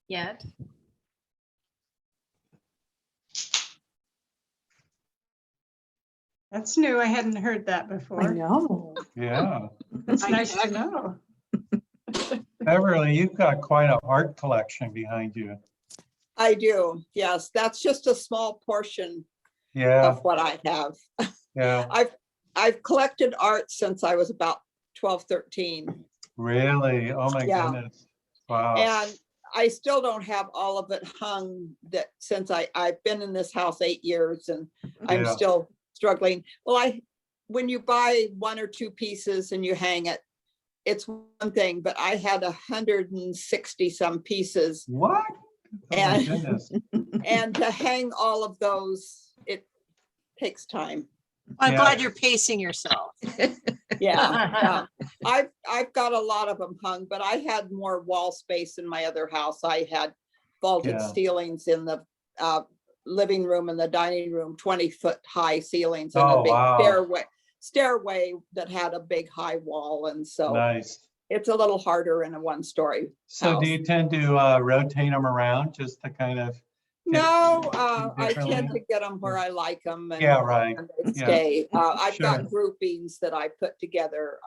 yet. That's new. I hadn't heard that I before. know. Yeah. It's nice to know. Beverly, you've got quite an art collection behind you. I do, yes. That's just a small portion Yeah, of what I have. yeah, I've collected art since I was about 12, 13. really. Oh my Yeah. goodness. Wow. And I still don't have all of it hung that since I've been in this house 8 years and I'm Yeah. still struggling. Well, when you buy 1 or 2 pieces and you hang it, it's one thing, but I had 160 some pieces What? Oh my And- goodness. and to hang all of those, it takes time. I'm Yeah. glad you're pacing yourself. Yeah. I've got a lot of them hung, but I had more wall space in my other house. I had vaulted Yeah. ceilings in the living room and the dining room, 20-foot high ceilings and Oh, a big wow. stairway that had a big high wall. And so Nice. it's a little harder in a 1-story. So do house. you tend to rotate them around just to kind of? No, do I tend differently? to get them where I like them. Yeah, right. And they Yeah. stay. I've Sure. got groupings that I put together.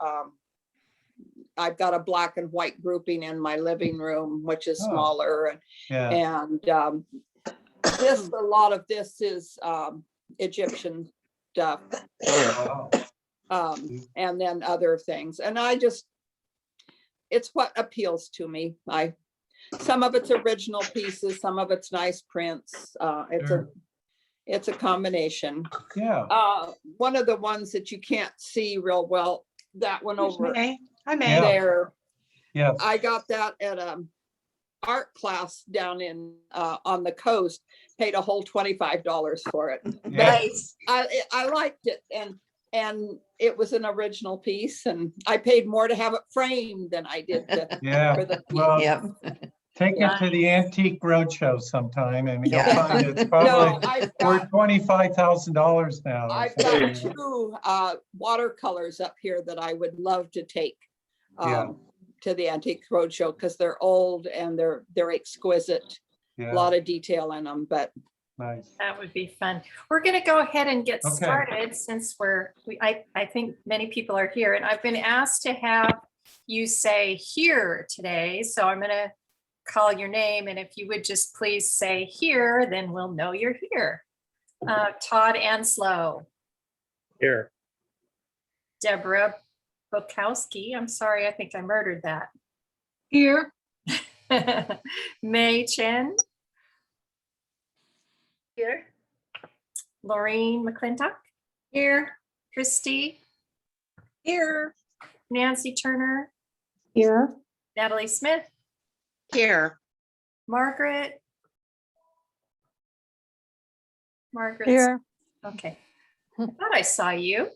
I've got a black and white grouping in my living room, which is Oh. smaller. Yeah, And a lot of this is Egyptian stuff. wow. And then other things. And it's what appeals to me. Some of it's original pieces, some of it's nice prints. Sure. It's a combination. Yeah, One of the ones that you can't see real well, that one over May. Hi, May. Yeah. there, yeah. I got that at art class down in on the coast, paid a whole $25 for it. Yeah. Nice. I liked it and it was an original piece and I paid more to have it framed than I did Yeah, for the piece. well, Yep. take it to the Antique Roadshow sometime and you'll Yeah. find it's No, probably I've worth got, $25,000 now. or I've got something. 2 watercolors up here that I would love to take Yeah. to the Antique Roadshow because they're old and they're exquisite. A Yeah, lot of detail in them, but nice. That would be fun. We're going to go ahead and get Okay. started since I think many people are here and I've been asked to have you say here today. So I'm going to call your name and if you would just please say here, then we'll know you're here. Todd Anslow, Here. Deborah Bukowski. I'm sorry, I think I murdered that. Here. May Chen. Here. Laureen McClintock. Here. Christy. Here. Nancy Turner. Here. Natalie Smith. Here. Margaret. Margaret. Here. Okay. I thought I saw you.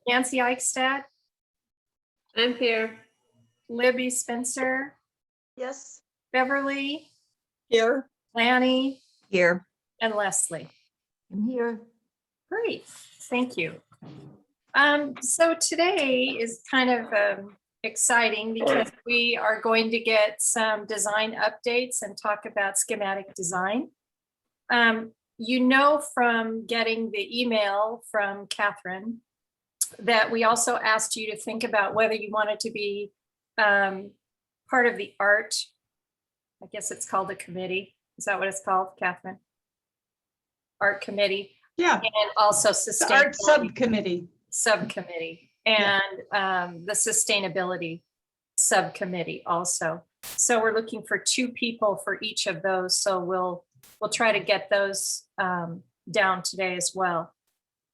Nancy Eichstadt. I'm here. Libby Spencer. Yes. Beverly. here, Lanny. Here. And Leslie. I'm here. Great, thank you. So today is kind of exciting because we are going to get some design updates and talk about schematic design. You know from getting the email from Catherine that we also asked you to think about whether you wanted to be part of the art. I guess it's called a committee. Is that what it's called, Catherine? Art committee. Yeah, And also the art sustainability subcommittee. subcommittee and the sustainability subcommittee also. So we're looking for 2 people for each of those. So we'll try to get those down today as well.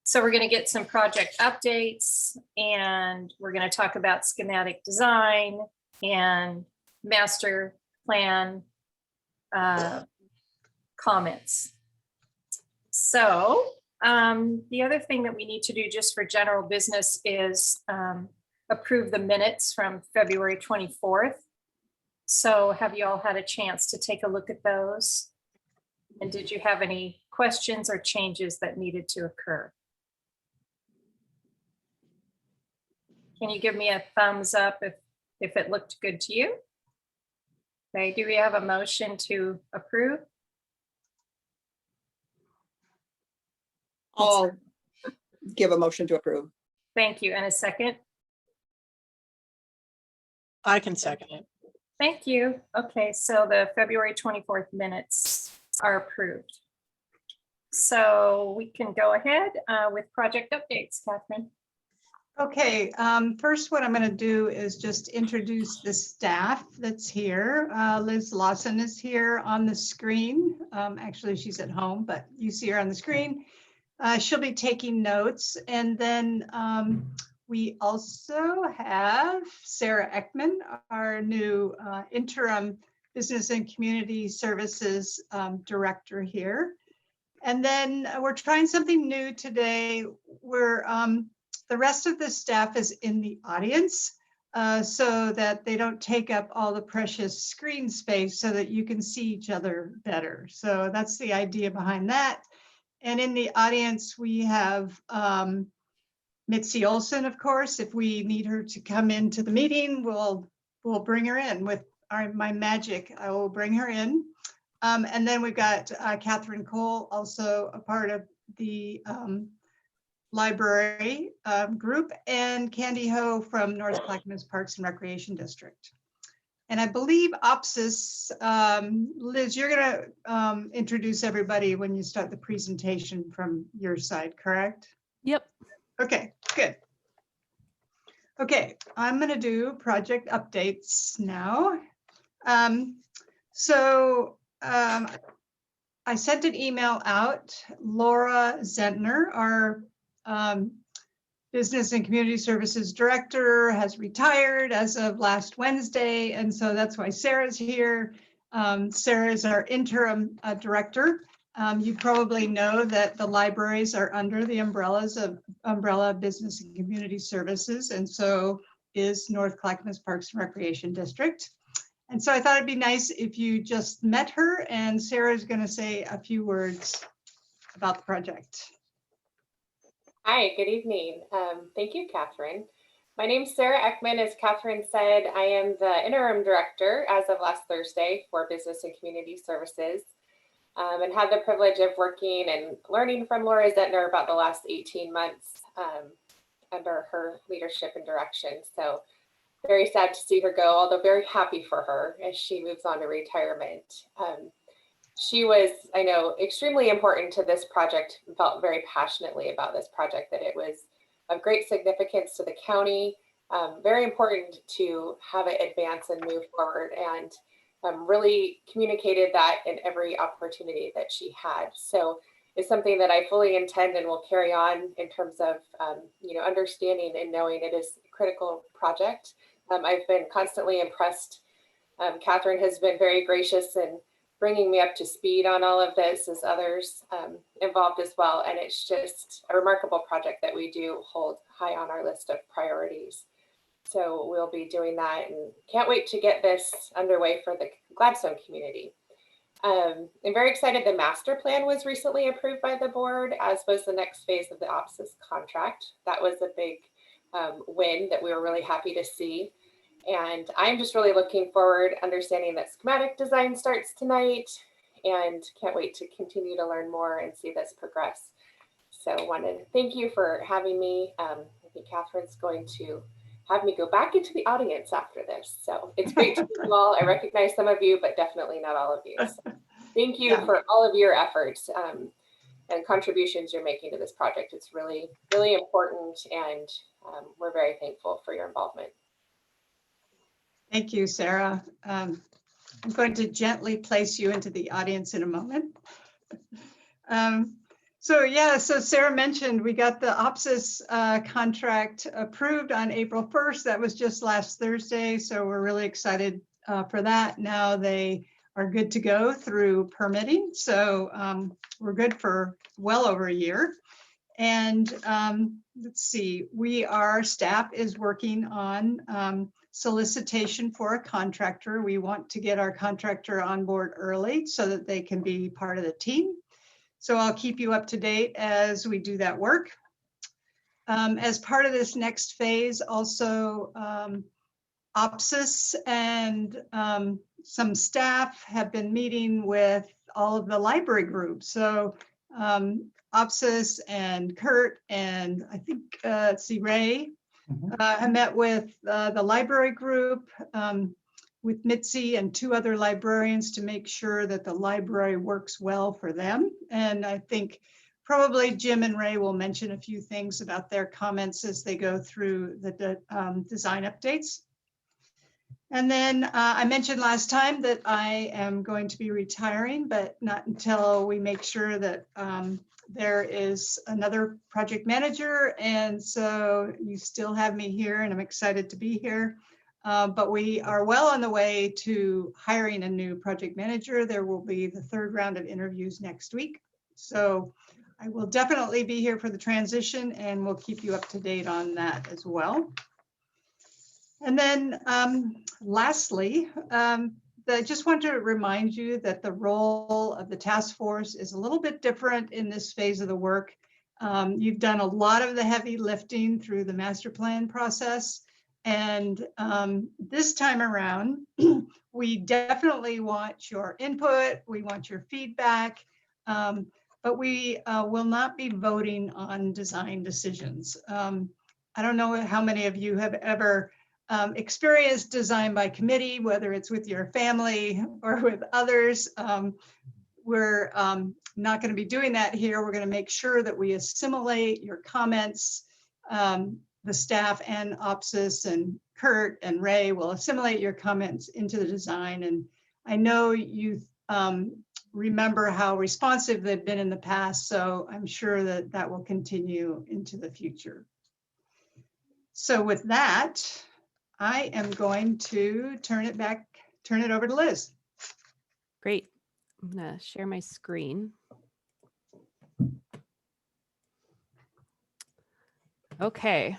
So we're going to get some project updates and we're going to talk about schematic design and master plan comments. So the other thing that we need to do just for general business is approve the minutes from February 24th. So have you all had a chance to take a look at those? And did you have any questions or changes that needed to occur? Can you give me a thumbs up if it looked good to you? Okay, do we have a motion to approve? I'll give a motion to approve. Thank you. And a second? I can second it. Thank you. Okay, so the February 24th minutes are approved. So we can go ahead with project updates, Catherine. Okay, first what I'm going to do is just introduce the staff that's here. Liz Lawson is here on the screen. Actually, she's at home, but you see her on the screen. She'll be taking notes. And then we also have Sarah Ekman, our new interim Business and Community Services Director here. And then we're trying something new today. The rest of the staff is in the audience so that they don't take up all the precious screen space so that you can see each other better. So that's the idea behind that. And in the audience, we have Mitzi Olson, of course. If we need her to come into the meeting, we'll bring her in with my magic. I will bring her in. And then we've got Catherine Cole, also a part of the library group, and Candy Ho from North Clackamas Parks and Recreation District. And I believe OPSIS, Liz, you're gonna introduce everybody when you start the presentation from your side, correct? Yep. Okay, good. Okay, I'm gonna do project updates now. I sent an email out. Laura Zentner, our Business and Community Services Director, has retired as of last Wednesday, and so that's why Sarah's here. Sarah is our interim director. You probably know that the libraries are under the umbrella Business and Community Services, and so is North Clackamas Parks and Recreation District. And so I thought it'd be nice if you just met her, and Sarah's going to say a few words about the project. Hi, good evening. Thank you, Catherine. My name is Sarah Ekman. As Catherine said, I am the interim director as of last Thursday for Business and Community Services, and had the privilege of working and learning from Laura Zentner about the last 18 months under her leadership and direction. So very sad to see her go, although very happy for her as she moves on to retirement. She was, I know, extremely important to this project, felt very passionately about this project, that it was of great significance to the county, very important to have it advance and move forward, and really communicated that in every opportunity that she had. So it's something that I fully intend and will carry on in terms of understanding and knowing it is a critical project. I've been constantly impressed. Catherine has been very gracious in bringing me up to speed on all of this, as others involved as well. And it's just a remarkable project that we do hold high on our list of priorities. So we'll be doing that, and can't wait to get this underway for the Gladstone community. I'm very excited the master plan was recently approved by the board, as was the next phase of the OPSIS contract. That was a big win that we were really happy to see. And I'm just really looking forward, understanding that schematic design starts tonight, and can't wait to continue to learn more and see this progress. So I want to thank you for having me. I think Catherine's going to have me go back into the audience after this. So it's great to meet you all. I recognize some of you, but definitely not all of you. So thank you for all of your efforts and contributions you're making to this project. It's really, really important, and we're very thankful for your involvement. Thank you, Sarah. I'm going to gently place you into the audience in a moment. So Sarah mentioned we got the OPSIS contract approved on April 1st. That was just last Thursday. So we're really excited for that. Now they are good to go through permitting. So we're good for well over a year. And let's see, our staff is working on solicitation for a contractor. We want to get our contractor on board early so that they can be part of the team. So I'll keep you up to date as we do that work. As part of this next phase, also OPSIS and some staff have been meeting with all of the library groups. So Opsis and Kurt and I think, let's see, Ray, I met with the library group, with Mitzi and 2 other librarians to make sure that the library works well for them. And I think probably Jim and Ray will mention a few things about their comments as they go through the design updates. And then I mentioned last time that I am going to be retiring, but not until we make sure that there is another project manager. And so you still have me here and I'm excited to be here. But we are well on the way to hiring a new project manager. There will be the 3rd round of interviews next week. So I will definitely be here for the transition and we'll keep you up to date on that as well. And then lastly, I just want to remind you that the role of the task force is a little bit different in this phase of the work. You've done a lot of the heavy lifting through the master plan process. And this time around, we definitely want your input, we want your feedback, but we will not be voting on design decisions. I don't know how many of you have ever experienced design by committee, whether it's with your family or with others. We're not going to be doing that here. We're going to make sure that we assimilate your comments. The staff and Opsis and Kurt and Ray will assimilate your comments into the design. And I know you remember how responsive they've been in the past, so I'm sure that that will continue into the future. So with that, I am going to turn it over to Liz. Great. I'm going to share my screen. Okay.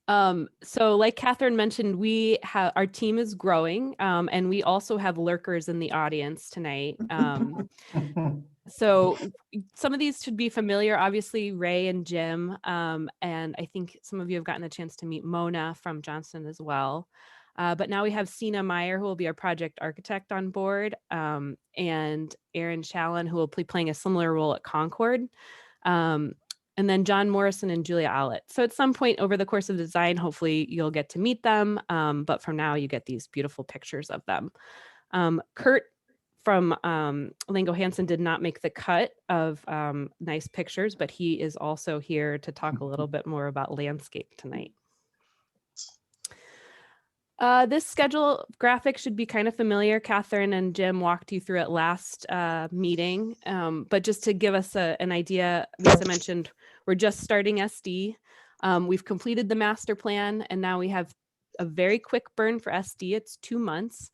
So like Catherine mentioned, our team is growing, and we also have lurkers in the audience tonight. So some of these should be familiar, obviously Ray and Jim, and I think some of you have gotten a chance to meet Mona from Johnston as well. But now we have Sina Meyer, who will be our project architect on board, and Erin Shallon, who will be playing a similar role at Concord. And then John Morrison and Julia Owlett. So at some point over the course of the design, hopefully you'll get to meet them. But for now, you get these beautiful pictures of them. Kurt from Lango Hansen did not make the cut of nice pictures, but he is also here to talk a little bit more about landscape tonight. This schedule graphic should be kind of familiar. Catherine and Jim walked you through it last meeting, but just to give us an idea, Lisa mentioned we're just starting SD. We've completed the master plan, and now we have a very quick burn for SD. It's 2 months.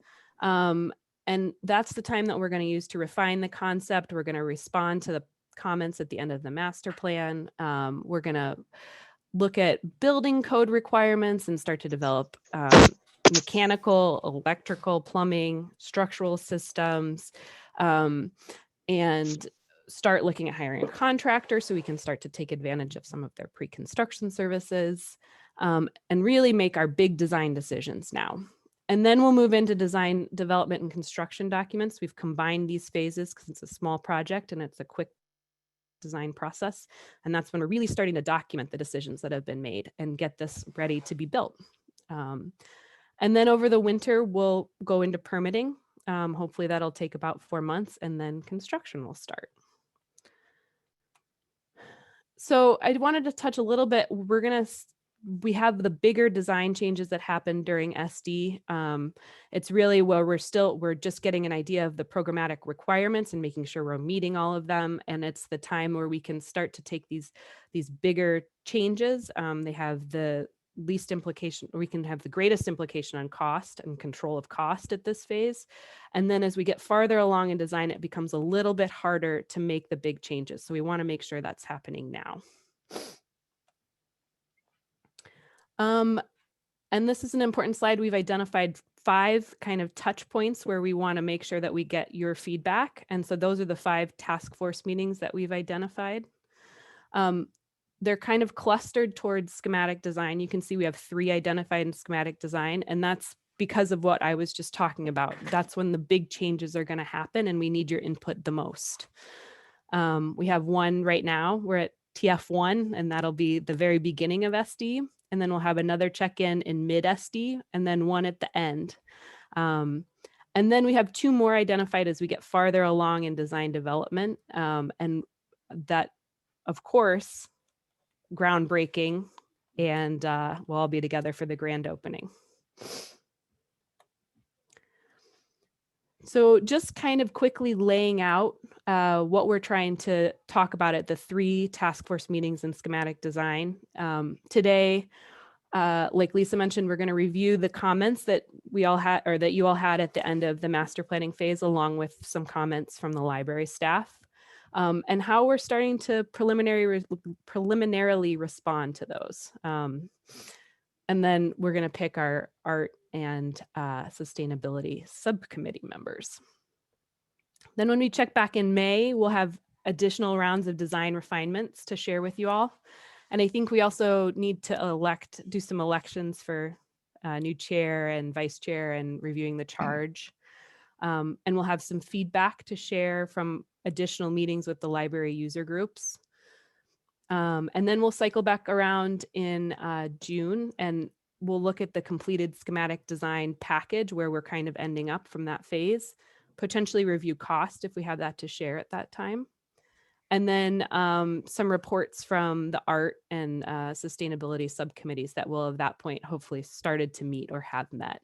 And that's the time that we're going to use to refine the concept. We're going to respond to the comments at the end of the master plan. We're going to look at building code requirements and start to develop mechanical, electrical, plumbing, structural systems, and start looking at hiring a contractor so we can start to take advantage of some of their pre-construction services, and really make our big design decisions now. And then we'll move into design, development, and construction documents. We've combined these phases because it's a small project and it's a quick design process. And that's when we're really starting to document the decisions that have been made and get this ready to be built. And then over the winter, we'll go into permitting. Hopefully that'll take about 4 months, and then construction will start. So I wanted to touch a little bit. We have the bigger design changes that happened during SD. It's really where we're just getting an idea of the programmatic requirements and making sure we're meeting all of them. And it's the time where we can start to take these bigger changes. They have the least implication, or we can have the greatest implication on cost and control of cost at this phase. And then as we get farther along in design, it becomes a little bit harder to make the big changes. So we want to make sure that's happening now. And this is an important slide. We've identified 5 kind of touch points where we want to make sure that we get your feedback. And so those are the 5 task force meetings that we've identified. They're kind of clustered towards schematic design. You can see we have 3 identified in schematic design, and that's because of what I was just talking about. That's when the big changes are going to happen and we need your input the most. We have one right now, we're at TF1, and that'll be the very beginning of SD. And then we'll have another check-in in mid SD and then one at the end. And then we have 2 more identified as we get farther along in design development. And that, of course, groundbreaking, and we'll all be together for the grand opening. So just kind of quickly laying out what we're trying to talk about at the 3 task force meetings in schematic design. Today, like Lisa mentioned, we're going to review the comments that we all had, or that you all had at the end of the master planning phase, along with some comments from the library staff, and how we're starting to preliminarily respond to those. And then we're going to pick our art and sustainability subcommittee members. Then when we check back in May, we'll have additional rounds of design refinements to share with you all. And I think we also need to do some elections for new chair and vice chair and reviewing the charge. And we'll have some feedback to share from additional meetings with the library user groups. And then we'll cycle back around in June and we'll look at the completed schematic design package where we're kind of ending up from that phase, potentially review cost if we have that to share at that time. And then some reports from the art and sustainability subcommittees that will at that point hopefully started to meet or have met.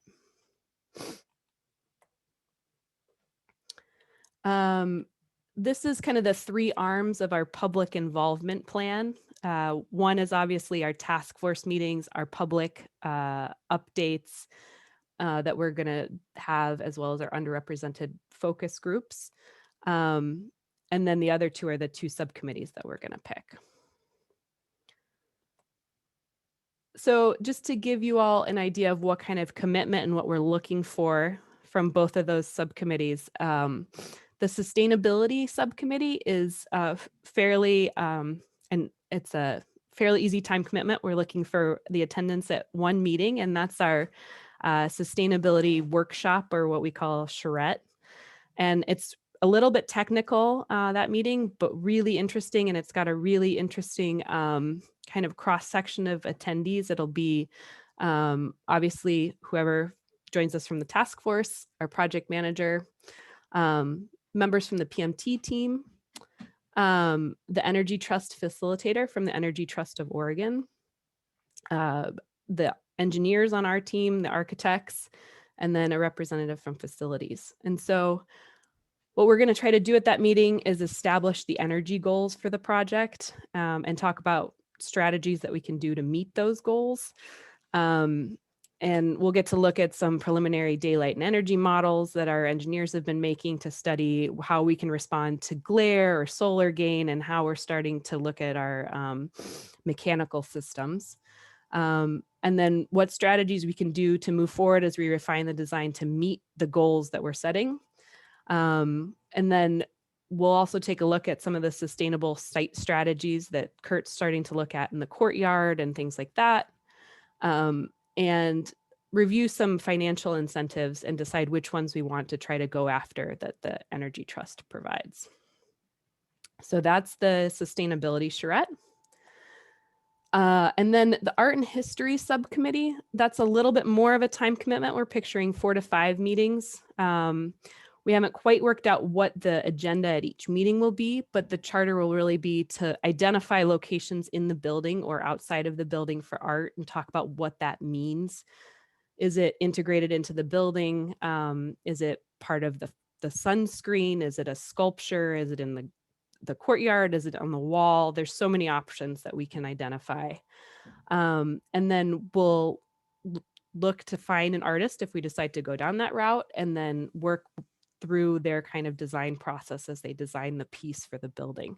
This is kind of the 3 arms of our public involvement plan. One is obviously our task force meetings, our public updates that we're going to have, as well as our underrepresented focus groups. And then the other 2 are the 2 subcommittees that we're going to pick. So just to give you all an idea of what kind of commitment and what we're looking for from both of those subcommittees, the sustainability subcommittee is fairly, and it's a fairly easy time commitment. We're looking for the attendance at 1 meeting, and that's our sustainability workshop, or what we call charrette. And it's a little bit technical, that meeting, but really interesting. And it's got a really interesting kind of cross section of attendees. It'll be obviously whoever joins us from the task force, our project manager, members from the PMT team, the Energy Trust facilitator from the Energy Trust of Oregon, the engineers on our team, the architects, and then a representative from facilities. And so what we're going to try to do at that meeting is establish the energy goals for the project and talk about strategies that we can do to meet those goals. And we'll get to look at some preliminary daylight and energy models that our engineers have been making to study how we can respond to glare or solar gain, and how we're starting to look at our mechanical systems. And then what strategies we can do to move forward as we refine the design to meet the goals that we're setting. And then we'll also take a look at some of the sustainable site strategies that Kurt's starting to look at in the courtyard and things like that. And review some financial incentives and decide which ones we want to try to go after that the Energy Trust provides. So that's the sustainability charrette. And then the art and history subcommittee, that's a little bit more of a time commitment. We're picturing 4 to 5 meetings. We haven't quite worked out what the agenda at each meeting will be, but the charter will really be to identify locations in the building or outside of the building for art and talk about what that means. Is it integrated into the building? Is it part of the sunscreen? Is it a sculpture? Is it in the courtyard? Is it on the wall? There's so many options that we can identify. And then we'll look to find an artist if we decide to go down that route, and then work through their kind of design process as they design the piece for the building.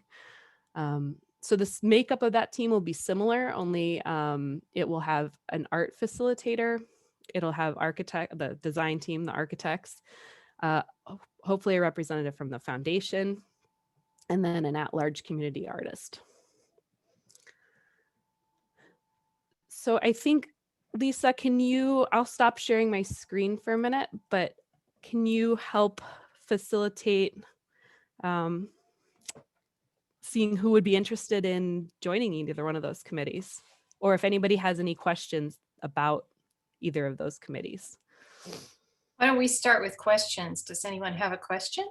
So this makeup of that team will be similar, only it will have an art facilitator. It'll have the design team, the architects, hopefully a representative from the foundation, and then an at-large community artist. So I think Lisa, I'll stop sharing my screen for a minute, but can you help facilitate seeing who would be interested in joining either one of those committees? Or if anybody has any questions about either of those committees. Why don't we start with questions? Does anyone have a question?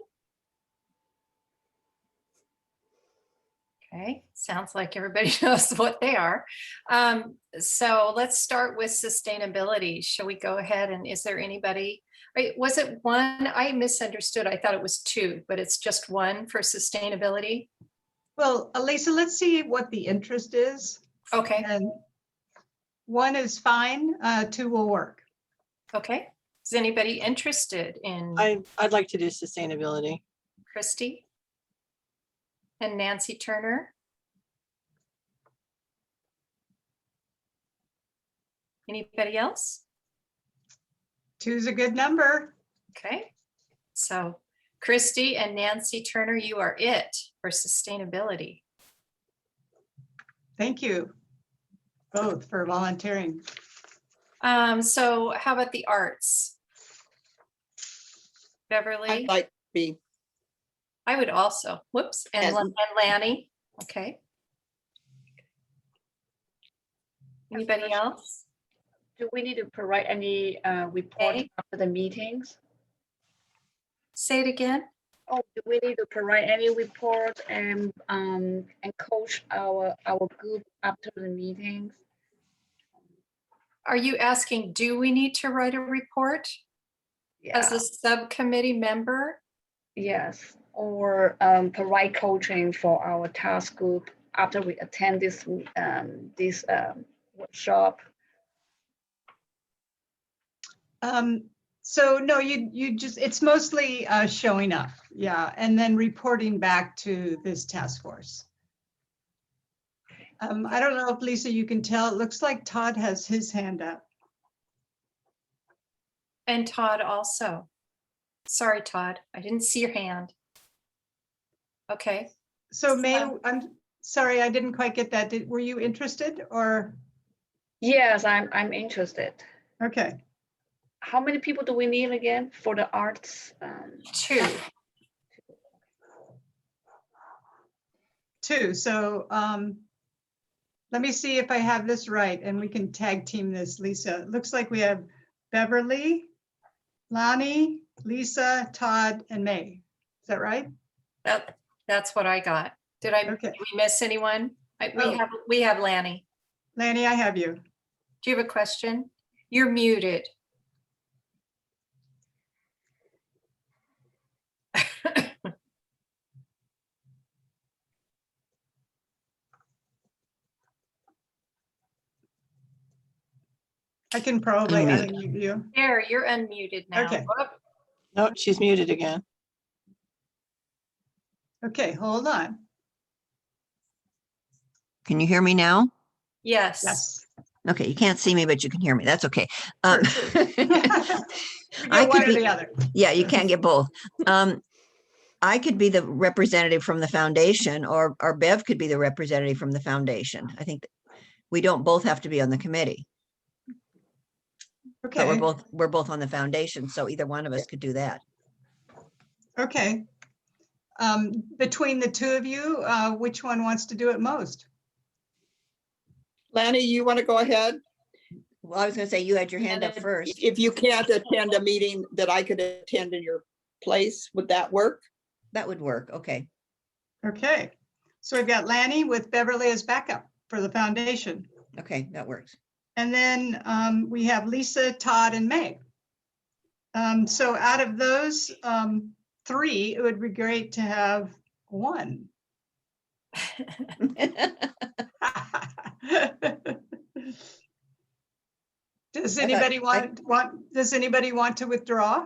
Okay, sounds like everybody knows what they are. So let's start with sustainability. Shall we go ahead, and is there anybody? Was it one? I misunderstood. I thought it was two, but it's just one for sustainability. Well, Lisa, let's see what the interest is. Okay, And one is fine, two will work. okay. Is anybody interested in I'd like to do sustainability. Christy and Nancy Turner? Anybody else? Two's a good number. Okay, so Christy and Nancy Turner, you are it for sustainability. Thank you both for volunteering. So how about the arts? Beverly, I'd like to be, I would also, whoops, and And- and Lanny, okay. Anybody else? Do we need to provide any report Okay. after the meetings? Say it again. Oh, do we need to provide any report and coach our group after the meetings? Are you asking, do we need to write a report as Yeah, a subcommittee member? yes, or provide coaching for our task group after we attend this workshop. So no, you just, it's mostly showing up, yeah, and then reporting back to this task force. I don't know if Lisa, you can tell, it looks like Todd has his hand up. And Todd also. Sorry, Todd, I didn't see your hand. Okay, So May, I'm sorry, I didn't quite get that. Were you interested or? Yes, I'm interested. Okay, How many people do we need again for the arts? two. two. So let me see if I have this right and we can tag team this, Lisa. It looks like we have Beverly, Lonnie, Lisa, Todd, and May. Is that right? That's what I got. Did Okay. we miss anyone? Oh. We have Lanny. Lanny, I have you. Do you have a question? You're muted. I can probably Unmute. unmute you. There, you're unmuted now. Okay. Whoop. No, she's muted again. Okay, hold on. Can you hear me now? Yes. Yes. Okay, you can't see me, but you can hear me. That's okay. Sure, We I get one could or be- the other. Yeah, you can't get both. I could be the representative from the foundation, or Bev could be the representative from the foundation. I think that we don't both have to be on the committee, but Okay, we're both on the foundation, so either one of us could do that. okay. Between the two of you, which one wants to do it most? Lanny, you want to go ahead? Well, I was gonna say you had your hand up And first. If you can't attend a meeting that I could attend in your place, would that work? That would work. Okay. Okay, so we've got Lanny with Beverly as backup for the foundation. Okay, that works. And then we have Lisa, Todd, and May. So out of those three, it would be great to have one. Does anybody does anybody want to withdraw?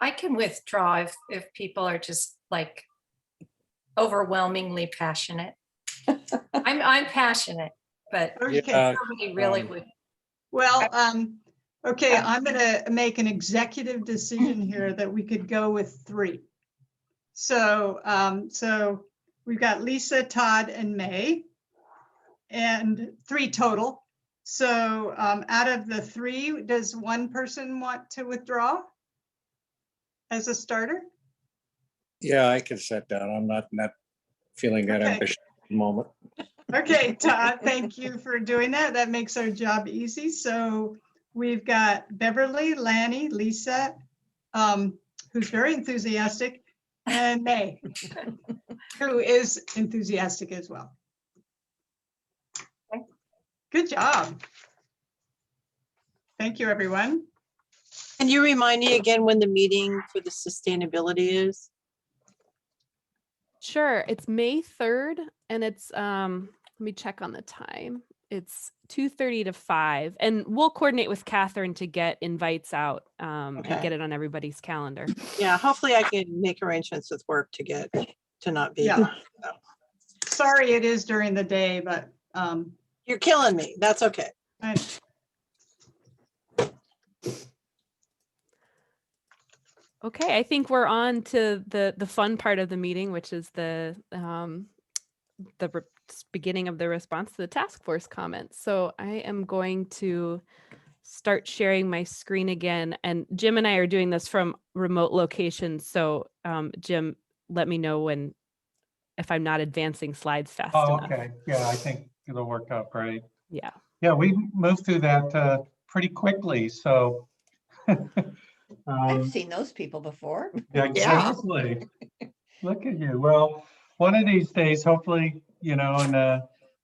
I can withdraw if people are just like overwhelmingly passionate. I'm passionate, but Okay, nobody really would. well, okay, I'm gonna make an executive decision here that we could go with three. So, so we've got Lisa, Todd, and May. and 3 total. So out of the 3, does one person want to withdraw as a starter? Yeah, I can sit down. I'm not feeling that Okay. ambitious at the moment. Okay, Todd, thank you for doing that. That makes our job easy. So we've got Beverly, Lanny, Lisa, who's very enthusiastic, and May, who is enthusiastic as well. Good job. Thank you, everyone. Can you remind me again when the meeting for the sustainability is? Sure, it's May 3rd and it's, let me check on the time. It's 2:30 to 5, and we'll coordinate with Catherine to get invites out and Okay. get it on everybody's calendar. Yeah, hopefully I can make arrangements with work to not be. Yeah. Sorry, it is during the day, but You're killing me. That's okay. Okay, I think we're on to the fun part of the meeting, which is the beginning of the response to the task force comments. So I am going to start sharing my screen again, and Jim and I are doing this from remote locations. So Jim, let me know if I'm not advancing slides fast Oh, enough. okay. Yeah, I think it'll work out great. Yeah. Yeah, we moved through that pretty quickly, so. I've seen those people before. Yeah, exactly. Look at you. Well, one of these days, hopefully, and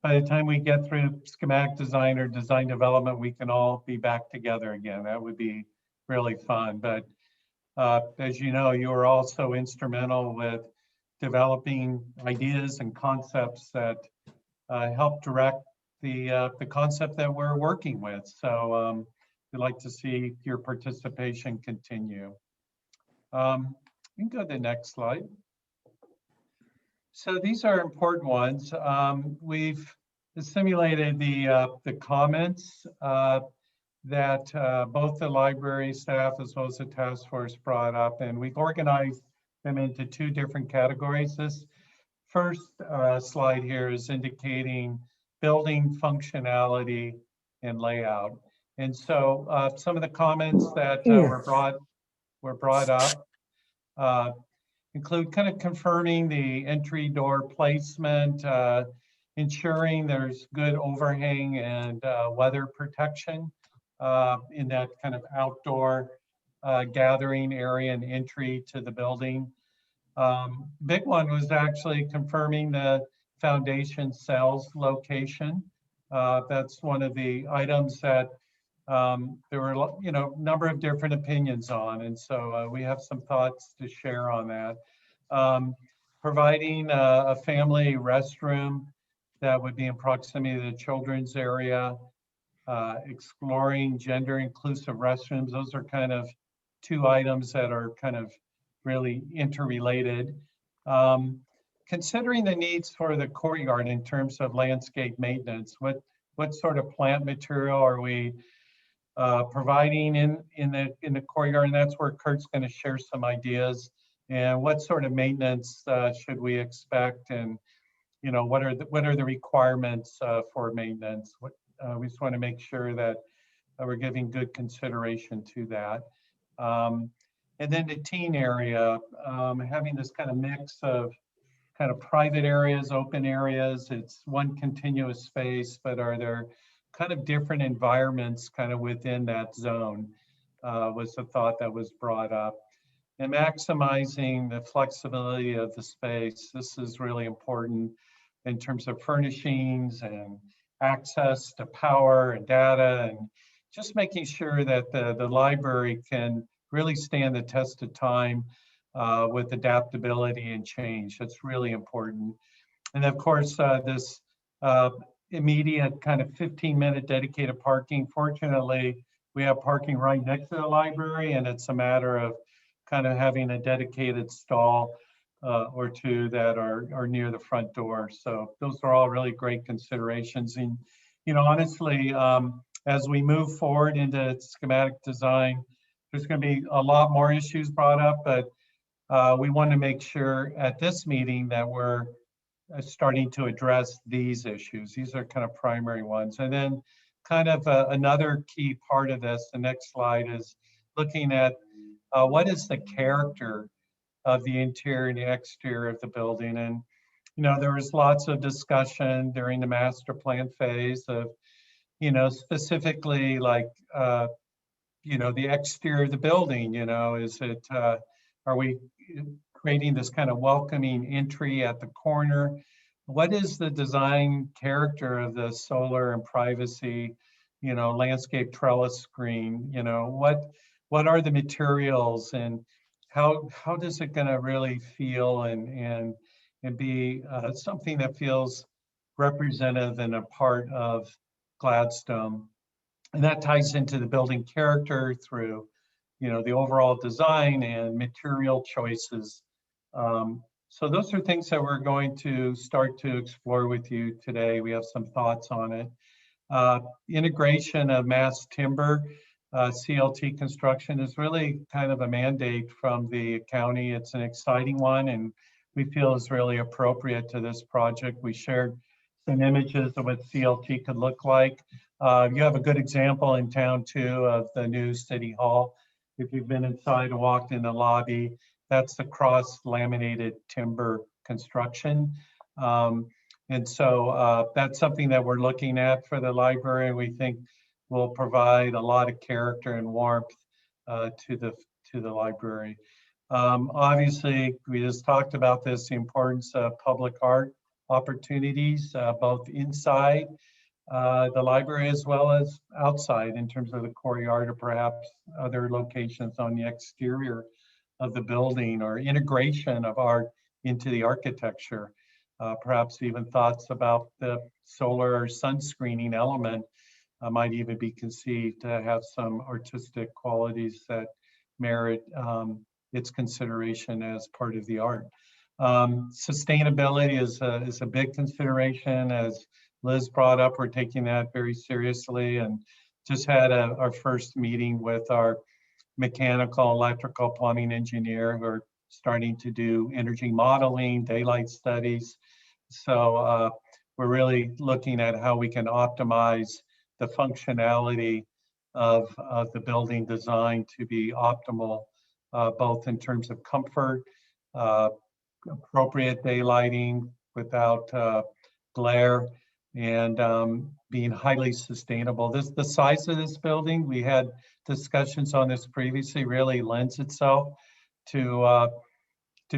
by the time we get through schematic design or design development, we can all be back together again. That would be really fun. But as you know, you were also instrumental with developing ideas and concepts that help direct the concept that we're working with. So we'd like to see your participation continue. You can go to the next slide. So these are important ones. We've simulated the comments that both the library staff as well as the task force brought up, and we've organized them into 2 different categories. This first slide here is indicating building functionality and layout. And so some of the comments that were brought up include kind of confirming the entry door placement, ensuring there's good overhang and weather protection in that kind of outdoor gathering area and entry to the building. Big one was actually confirming the foundation cells location. That's one of the items that there were, a number of different opinions on. And so we have some thoughts to share on that. Providing a family restroom that would be in proximity to the children's area, exploring gender inclusive restrooms. Those are kind of 2 items that are kind of really interrelated. Considering the needs for the courtyard in terms of landscape maintenance, what sort of plant material are we providing in the courtyard? And that's where Kurt's going to share some ideas. And what sort of maintenance should we expect? And what are the requirements for maintenance? We just want to make sure that we're giving good consideration to that. And then the teen area, having this kind of mix of kind of private areas, open areas. It's one continuous space, but are there kind of different environments kind of within that zone was the thought that was brought up. And maximizing the flexibility of the space. This is really important in terms of furnishings and access to power and data, and just making sure that the library can really stand the test of time with adaptability and change. That's really important. And of course, this immediate kind of 15-minute dedicated parking. Fortunately, we have parking right next to the library, and it's a matter of kind of having a dedicated stall or 2 that are near the front door. So those are all really great considerations. And, honestly, as we move forward into schematic design, there's going to be a lot more issues brought up, but we want to make sure at this meeting that we're starting to address these issues. These are kind of primary ones. And then kind of another key part of this, the next slide, is looking at what is the character of the interior and the exterior of the building. And, you know, there was lots of discussion during the master plan phase of, you know, specifically like, you know, the exterior of the building, you know, is it, are we creating this kind of welcoming entry at the corner? What is the design character of the solar and privacy, you know, landscape trellis screen? You know, what are the materials, and how does it gonna really feel and be something that feels representative and a part of Gladstone? And that ties into the building character through, you know, the overall design and material choices. So those are things that we're going to start to explore with you today. We have some thoughts on it. Integration of mass timber, CLT construction is really kind of a mandate from the county. It's an exciting one, and we feel is really appropriate to this project. We shared some images of what CLT could look like. You have a good example in town too of the new city hall. If you've been inside and walked in the lobby, that's the cross laminated timber construction. And so that's something that we're looking at for the library, and we think will provide a lot of character and warmth to the library. Obviously, we just talked about this, the importance of public art opportunities, both inside the library as well as outside in terms of the courtyard or perhaps other locations on the exterior of the building, or integration of art into the architecture. Perhaps even thoughts about the solar or sun screening element might even be conceived to have some artistic qualities that merit its consideration as part of the art. Sustainability is a big consideration. As Liz brought up, we're taking that very seriously, and just had our first meeting with our mechanical, electrical, plumbing engineer who are starting to do energy modeling, daylight studies. So we're really looking at how we can optimize the functionality of the building design to be optimal, both in terms of comfort, appropriate daylighting without glare, and being highly sustainable. The size of this building, we had discussions on this previously, really lends itself to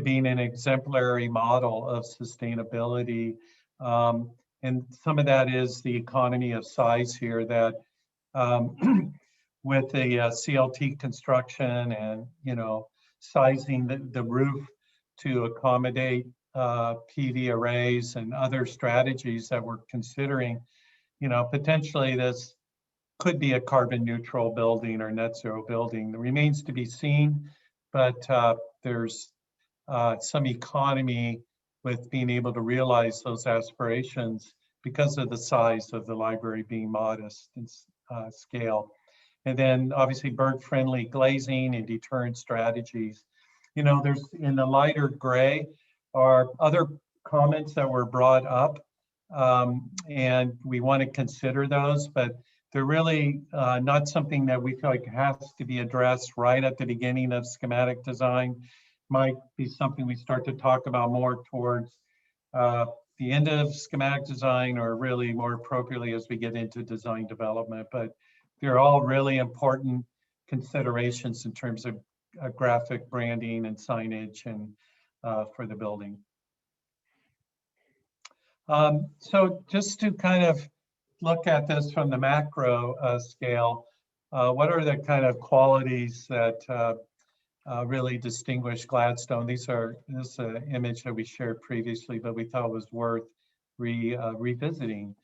being an exemplary model of sustainability. And some of that is the economy of size here, that with the CLT construction and, you know, sizing the roof to accommodate PV arrays and other strategies that we're considering, you know, potentially this could be a carbon neutral building or net zero building. It remains to be seen, but there's some economy with being able to realize those aspirations because of the size of the library being modest in scale. And then obviously bird-friendly glazing and deterrent strategies. You know, there's in the lighter gray are other comments that were brought up, and we want to consider those, but they're really not something that we feel like has to be addressed right at the beginning of schematic design. Might be something we start to talk about more towards the end of schematic design, or really more appropriately as we get into design development. But they're all really important considerations in terms of graphic branding and signage and for the building. So just to kind of look at this from the macro scale, what are the kind of qualities that really distinguish Gladstone? This is an image that we shared previously, but we thought was worth revisiting.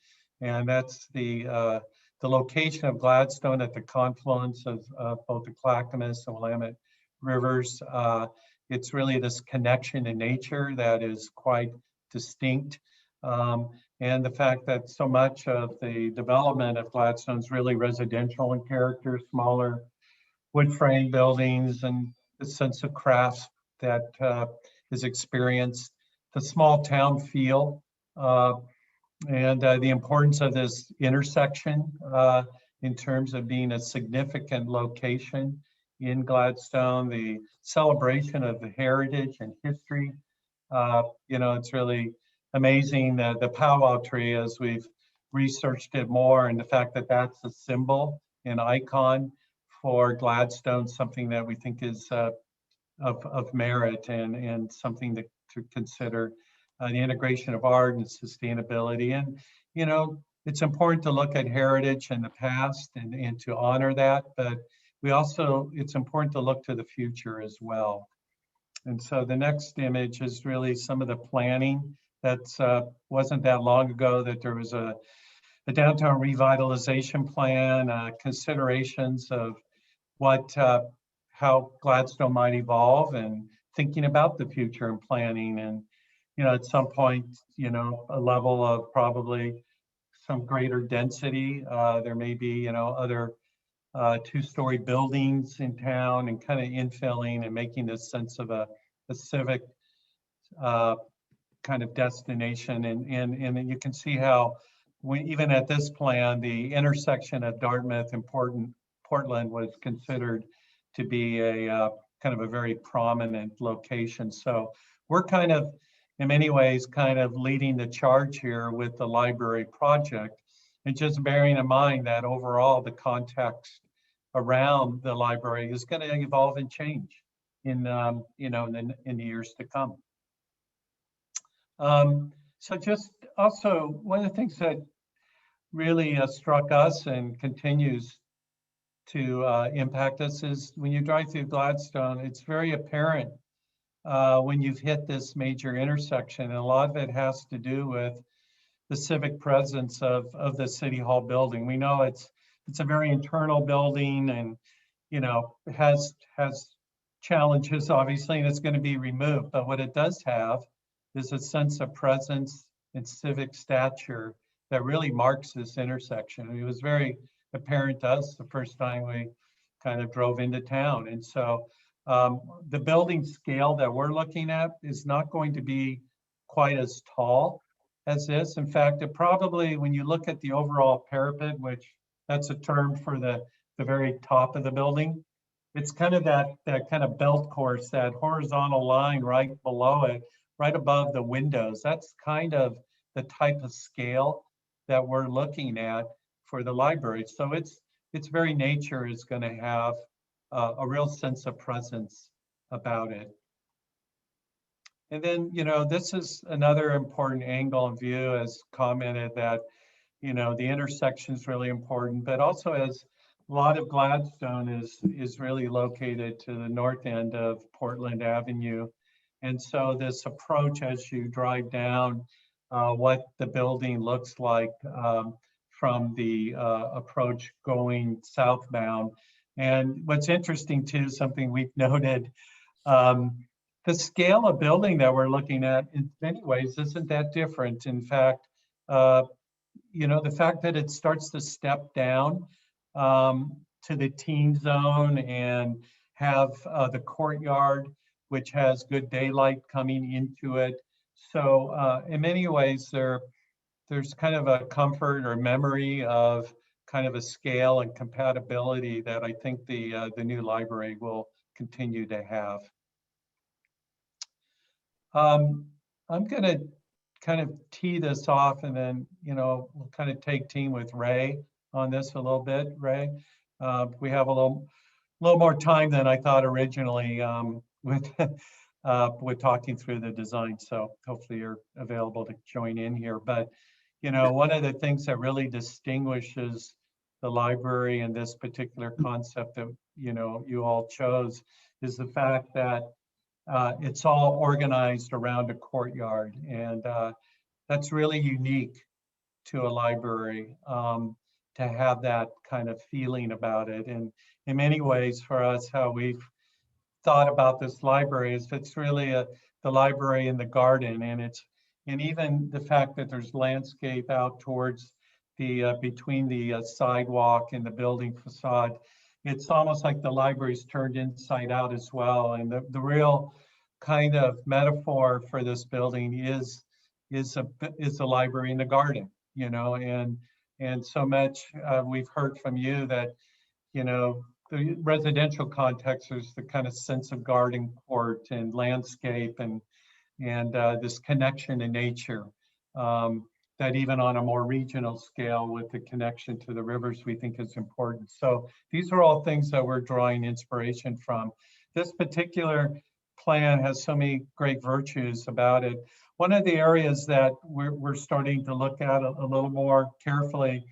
And that's the location of Gladstone at the confluence of both the Clackamas and Willamette rivers. It's really this connection in nature that is quite distinct. And the fact that so much of the development of Gladstone is really residential in character, smaller wood frame buildings, and the sense of crafts that is experienced the small town feel and the importance of this intersection in terms of being a significant location in Gladstone, the celebration of the heritage and history. It's really amazing that the powwow tree, as we've researched it more, and the fact that that's a symbol, an icon for Gladstone, something that we think is of merit and something to consider. The integration of art and sustainability. And, it's important to look at heritage in the past and to honor that, but it's important to look to the future as well. And so the next image is really some of the planning. That's wasn't that long ago that there was a downtown revitalization plan, considerations of how Gladstone might evolve, and thinking about the future and planning. And at some point, a level of probably some greater density. There may be, other two-story buildings in town, and kind of infilling and making this sense of a civic kind of destination. And you can see how, even at this plan, the intersection of Dartmouth and Portland was considered to be a kind of a very prominent location. So we're kind of, in many ways, kind of leading the charge here with the library project, and just bearing in mind that overall the context around the library is going to evolve and change in the years to come. So just also, one of the things that really struck us and continues to impact us is when you drive through Gladstone, it's very apparent when you've hit this major intersection. And a lot of it has to do with the civic presence of the City Hall building. We know it's a very internal building, and has challenges, obviously, and it's going to be removed. But what it does have is a sense of presence and civic stature that really marks this intersection. It was very apparent to us the first time we kind of drove into town. And so the building scale that we're looking at is not going to be quite as tall as this. In fact, it probably, when you look at the overall parapet, which that's a term for the very top of the building, it's kind of that kind of belt course, that horizontal line right below it, right above the windows. That's kind of the type of scale that we're looking at for the library. So its very nature is going to have a real sense of presence about it. And then, this is another important angle and view, as commented, that, the intersection is really important, but also as a lot of Gladstone is really located to the north end of Portland Avenue. And so this approach, as you drive down, what the building looks like from the approach going southbound. And what's interesting too, something we've noted, the scale of building that we're looking at in many ways isn't that different. In fact, the fact that it starts to step down to the teen zone and have the courtyard, which has good daylight coming into it. So in many ways, there's kind of a comfort or memory of kind of a scale and compatibility that I think the new library will continue to have. I'm going to kind of tee this off, and then, we'll kind of take team with Ray on this a little bit. Ray, we have a little more time than I thought originally with talking through the design. So hopefully you're available to join in here. But, one of the things that really distinguishes the library and this particular concept that, you all chose is the fact that it's all organized around a courtyard. And that's really unique to a library, to have that kind of feeling about it. And in many ways for us, how we've thought about this library is it's really the library in the garden. And even the fact that there's landscape out towards the between the sidewalk and the building facade, it's almost like the library's turned inside out as well. And the real kind of metaphor for this building is a library in the garden, you know, and so much we've heard from you that, you know, the residential context is the kind of sense of garden court and landscape and this connection to nature that even on a more regional scale with the connection to the rivers we think is important. So these are all things that we're drawing inspiration from. This particular plan has so many great virtues about it. One of the areas that we're starting to look at a little more carefully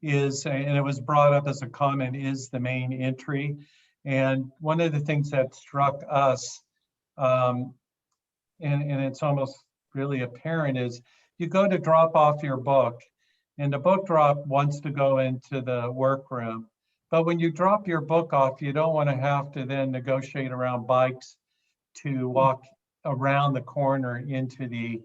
is, and it was brought up as a comment, is the main entry. And one of the things that struck us, and it's almost really apparent, is you go to drop off your book and the book drop wants to go into the workroom. But when you drop your book off, you don't want to have to then negotiate around bikes to walk around the corner into the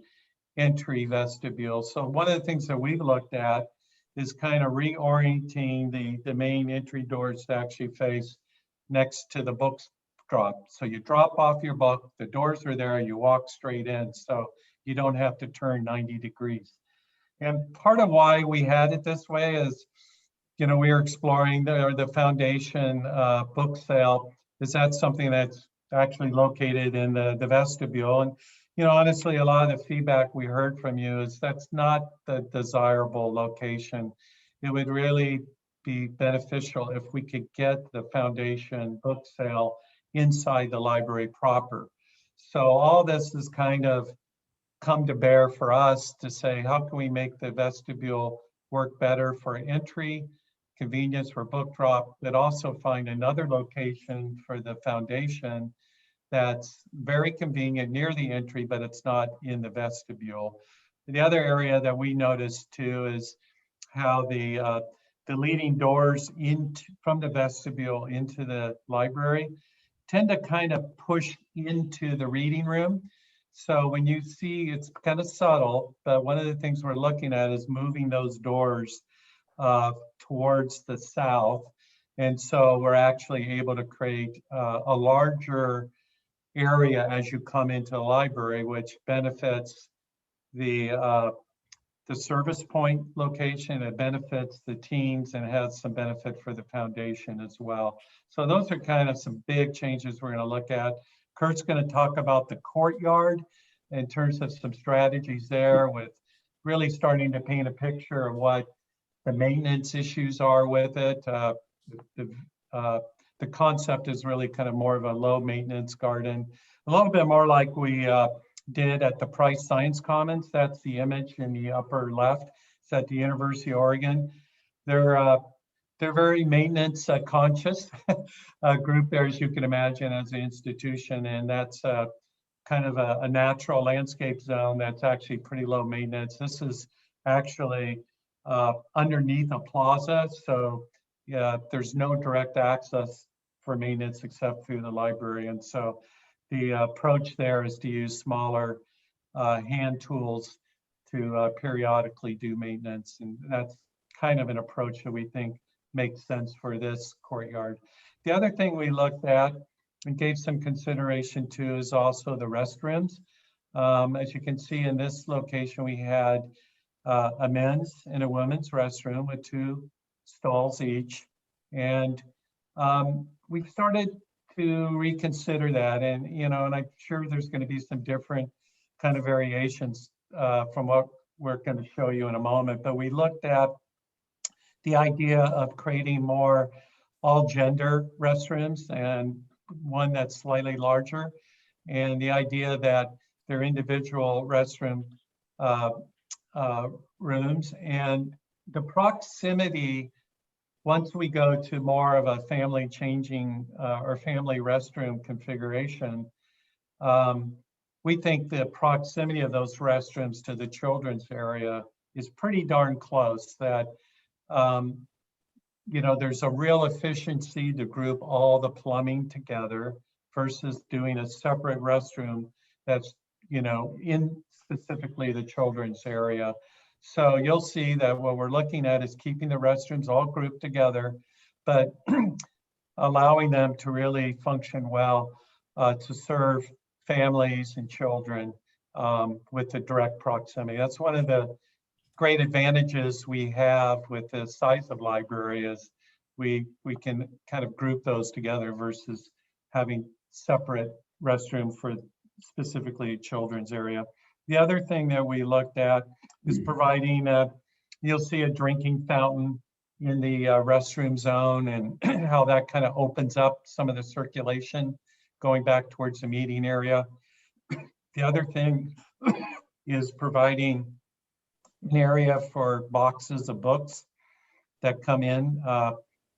entry vestibule. So one of the things that we've looked at is kind of reorienting the main entry doors to actually face next to the books drop. So you drop off your book, the doors are there, you walk straight in, so you don't have to turn 90 degrees. And part of why we had it this way is, you know, we were exploring the foundation book sale. Is that something that's actually located in the vestibule? And, you know, honestly, a lot of the feedback we heard from you is that's not the desirable location. It would really be beneficial if we could get the foundation book sale inside the library proper. So all this has kind of come to bear for us to say, how can we make the vestibule work better for entry, convenience for book drop, but also find another location for the foundation that's very convenient near the entry, but it's not in the vestibule. The other area that we noticed too is how the leading doors from the vestibule into the library tend to kind of push into the reading room. So when you see, it's kind of subtle, but one of the things we're looking at is moving those doors towards the south. And so we're actually able to create a larger area as you come into the library, which benefits the service point location, it benefits the teams, and has some benefit for the foundation as well. So those are kind of some big changes we're going to look at. Kurt's going to talk about the courtyard in terms of some strategies there, with really starting to paint a picture of what the maintenance issues are with it. The concept is really kind of more of a low maintenance garden, a little bit more like we did at the Price Science Commons. That's the image in the upper left. It's at the University of Oregon. They're very maintenance conscious group there, as you can imagine, as an institution, and that's kind of a natural landscape zone that's actually pretty low maintenance. This is actually underneath a plaza, so yeah, there's no direct access for maintenance except through the library. And so the approach there is to use smaller hand tools to periodically do maintenance. And that's kind of an approach that we think makes sense for this courtyard. The other thing we looked at and gave some consideration to is also the restrooms. As you can see in this location, we had a men's and a women's restroom with 2 stalls each. And we've started to reconsider that. And, you know, and I'm sure there's going to be some different kind of variations from what we're going to show you in a moment. But we looked at the idea of creating more all gender restrooms and one that's slightly larger. And the idea that they're individual restroom rooms, and the proximity, once we go to more of a family changing or family restroom configuration, we think the proximity of those restrooms to the children's area is pretty darn close, that you know, there's a real efficiency to group all the plumbing together versus doing a separate restroom that's, you know, in specifically the children's area. So you'll see that what we're looking at is keeping the restrooms all grouped together, but allowing them to really function well to serve families and children with the direct proximity. That's one of the great advantages we have with the size of library is we can kind of group those together versus having separate restrooms for specifically children's area. The other thing that we looked at is providing you'll see a drinking fountain in the restroom zone and how that kind of opens up some of the circulation going back towards the meeting area. The other thing is providing an area for boxes of books that come in,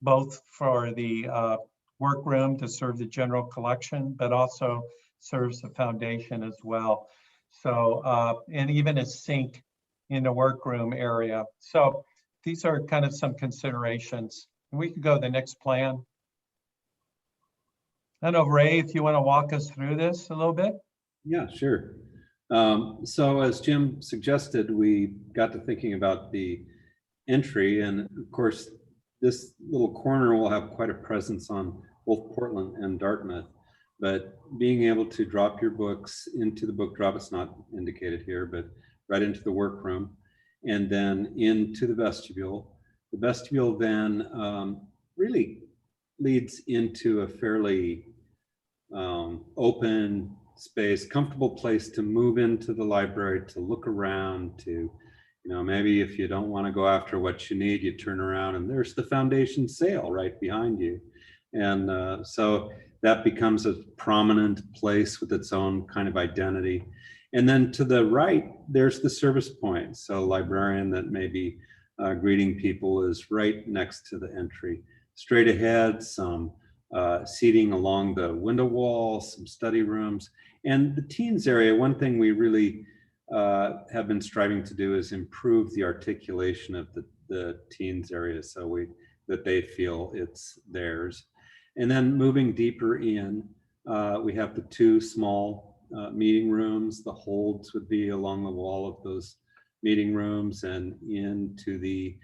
both for the workroom to serve the general collection, but also serves the foundation as well. So, and even a sink in the workroom area. So these are kind of some considerations. We can go to the next plan. I don't know, Ray, if you want to walk us through this a little bit. Yeah, sure. So as Jim suggested, we got to thinking about the entry, and of course, this little corner will have quite a presence on both Portland and Dartmouth. But being able to drop your books into the book drop, it's not indicated here, but right into the workroom, and then into the vestibule. The vestibule then really leads into a fairly open space, comfortable place to move into the library, to look around, to, maybe if you don't want to go after what you need, you turn around and there's the foundation sale right behind you. And so that becomes a prominent place with its own kind of identity. And then to the right, there's the service point. So librarian that may be greeting people is right next to the entry. Straight ahead, some seating along the window wall, some study rooms. And the teens area, one thing we really have been striving to do is improve the articulation of the teens area so that they feel it's theirs. And then moving deeper in, we have the two small meeting rooms. The holds would be along the wall of those meeting rooms and into the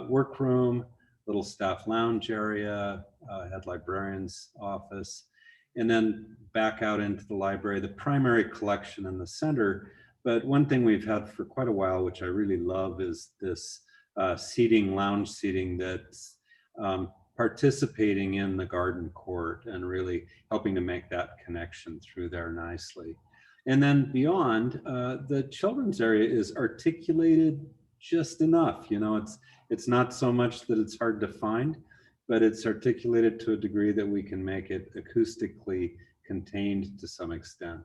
workroom, little staff lounge area, head librarian's office, and then back out into the library, the primary collection in the center. But one thing we've had for quite a while, which I really love, is this lounge seating that's participating in the garden court and really helping to make that connection through there nicely. And then beyond, the children's area is articulated just enough. It's not so much that it's hard to find, but it's articulated to a degree that we can make it acoustically contained to some extent.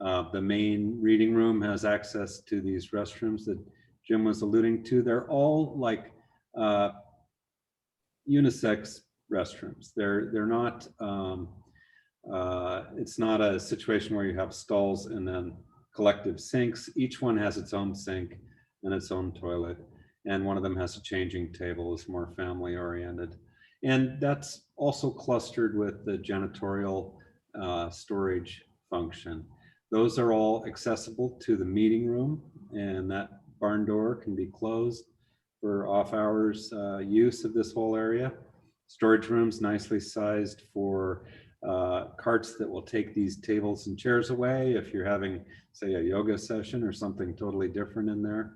The main reading room has access to these restrooms that Jim was alluding to. They're all like unisex restrooms. They're not, it's not a situation where you have stalls and then collective sinks. Each one has its own sink and its own toilet. And one of them has a changing table, is more family oriented. And that's also clustered with the janitorial storage function. Those are all accessible to the meeting room, and that barn door can be closed for off hours use of this whole area. Storage rooms nicely sized for carts that will take these tables and chairs away if you're having, say, a yoga session or something totally different in there.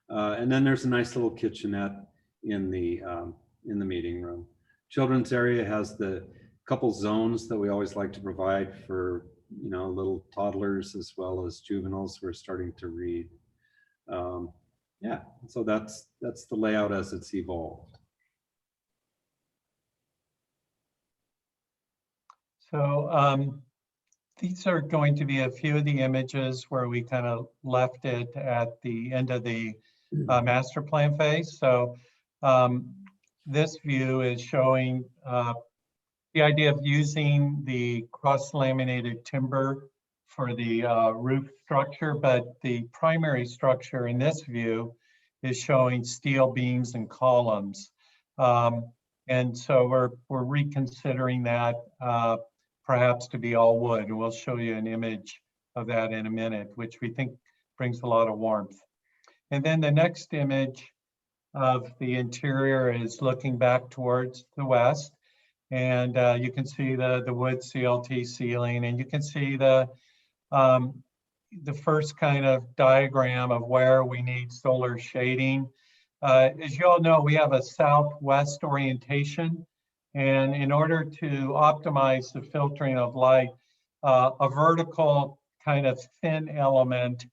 And then there's a nice little kitchenette in the meeting room. Children's area has the couple zones that we always like to provide for little toddlers as well as juveniles who are starting to read. Yeah, so that's the layout as it's evolved. So these are going to be a few of the images where we kind of left it at the end of the master plan phase. So this view is showing the idea of using the cross-laminated timber for the roof structure, but the primary structure in this view is showing steel beams and columns. And so we're reconsidering that perhaps to be all wood. And we'll show you an image of that in a minute, which we think brings a lot of warmth. And then the next image of the interior is looking back towards the west. And you can see the wood CLT ceiling, and you can see the the first kind of diagram of where we need solar shading. As you all know, we have a southwest orientation, and in order to optimize the filtering of light, a vertical kind of thin element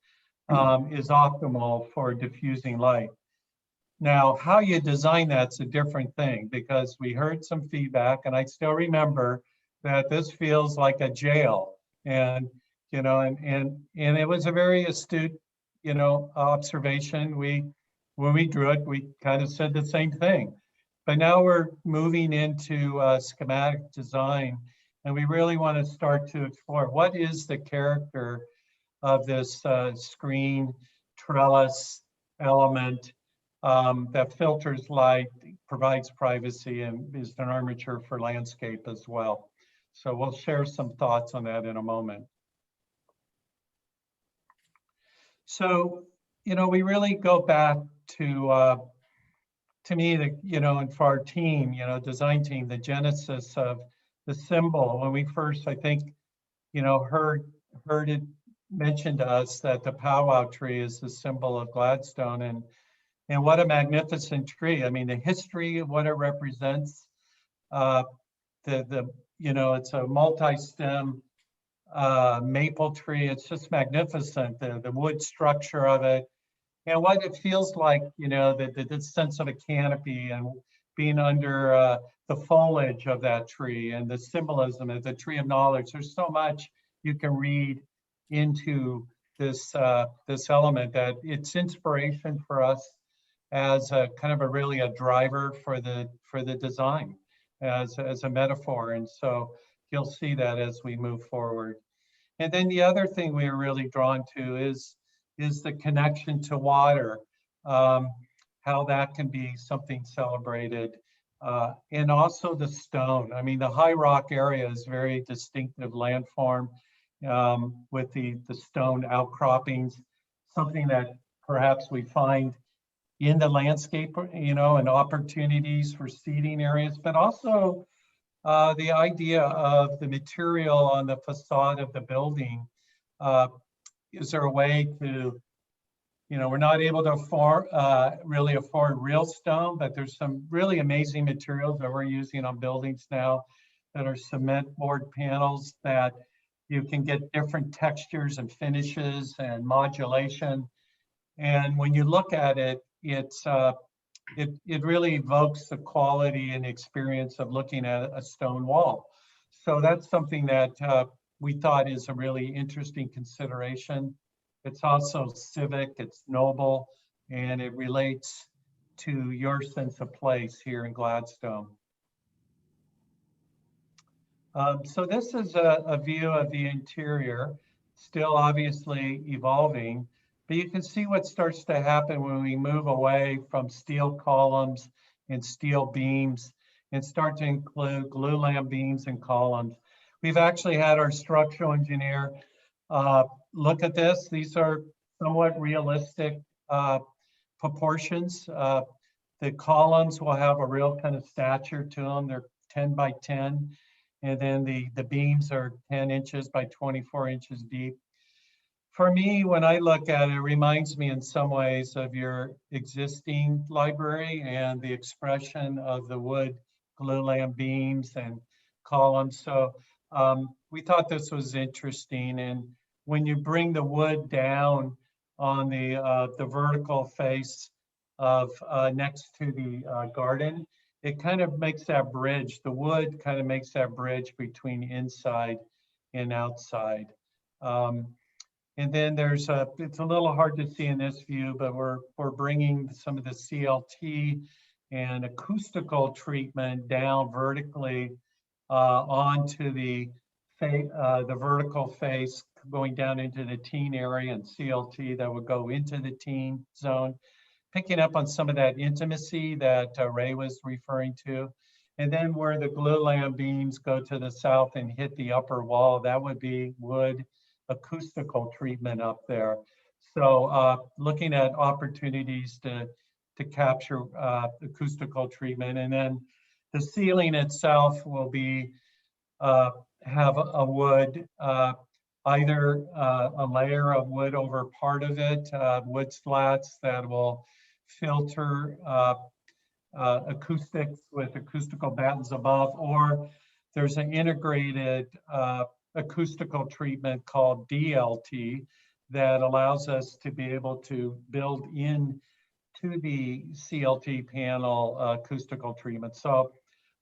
is optimal for diffusing light. Now, how you design that's a different thing, because we heard some feedback, and I still remember that this feels like a jail. And you know, and it was a very astute, you know, observation. When we drew it, we kind of said the same thing. But now we're moving into schematic design, and we really want to start to explore what is the character of this screen trellis element that filters light, provides privacy, and is an armature for landscape as well. So we'll share some thoughts on that in a moment. So, you know, we really go back to me, you know, and for our team, you know, design team, the genesis of the symbol. When we first, I think, you know, heard it mentioned to us that the powwow tree is the symbol of Gladstone, and what a magnificent tree. I mean, the history of what it represents, you know, it's a multi-stem maple tree. It's just magnificent, the wood structure of it, and what it feels like, you know, the sense of a canopy and being under the foliage of that tree, and the symbolism of the tree of knowledge. There's so much you can read into this this element, that it's inspiration for us as a kind of really a driver for the design, as a metaphor. And so you'll see that as we move forward. And then the other thing we are really drawn to is the connection to water, how that can be something celebrated, and also the stone. I mean, the high rock area is very distinctive landform with the stone outcroppings, something that perhaps we find in the landscape, you know, and opportunities for seating areas, but also the idea of the material on the facade of the building. Is there a way to, you know, we're not able to really afford real stone, but there's some really amazing materials that we're using on buildings now that are cement board panels that you can get different textures and finishes and modulation. And when you look at it, it really evokes the quality and experience of looking at a stone wall. So that's something that we thought is a really interesting consideration. It's also civic, it's noble, and it relates to your sense of place here in Gladstone. So this is a view of the interior, still obviously evolving, but you can see what starts to happen when we move away from steel columns and steel beams and start to include glue lamp beams and columns. We've actually had our structural engineer look at this. These are somewhat realistic proportions. The columns will have a real kind of stature to them. They're 10 by 10. And then the beams are 10 inches by 24 inches deep. For me, when I look at it, it reminds me in some ways of your existing library and the expression of the wood glue lamp beams and columns. So we thought this was interesting. And when you bring the wood down on the vertical face of next to the garden, it kind of makes that bridge. The wood kind of makes that bridge between inside and outside. And then there's it's a little hard to see in this view, but we're bringing some of the CLT and acoustical treatment down vertically onto the vertical face, going down into the teen area, and CLT that would go into the teen zone, picking up on some of that intimacy that Ray was referring to. And then where the glue lamp beams go to the south and hit the upper wall, that would be wood acoustical treatment up there. So looking at opportunities to capture acoustical treatment. And then the ceiling itself will be have a wood either a layer of wood over part of it, wood slats that will filter acoustics with acoustical battens above, or there's an integrated acoustical treatment called DLT that allows us to be able to build in to the CLT panel acoustical treatment. So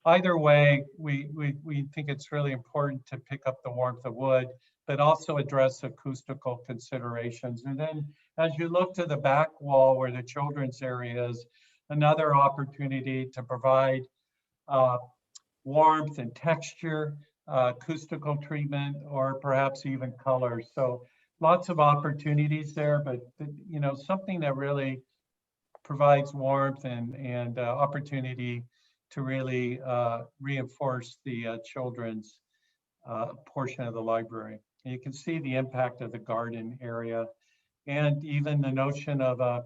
either way, we think it's really important to pick up the warmth of wood, but also address acoustical considerations. And then as you look to the back wall where the children's area is, another opportunity to provide warmth and texture, acoustical treatment, or perhaps even color. So lots of opportunities there, but you know, something that really provides warmth and opportunity to really reinforce the children's portion of the library. And you can see the impact of the garden area, and even the notion of a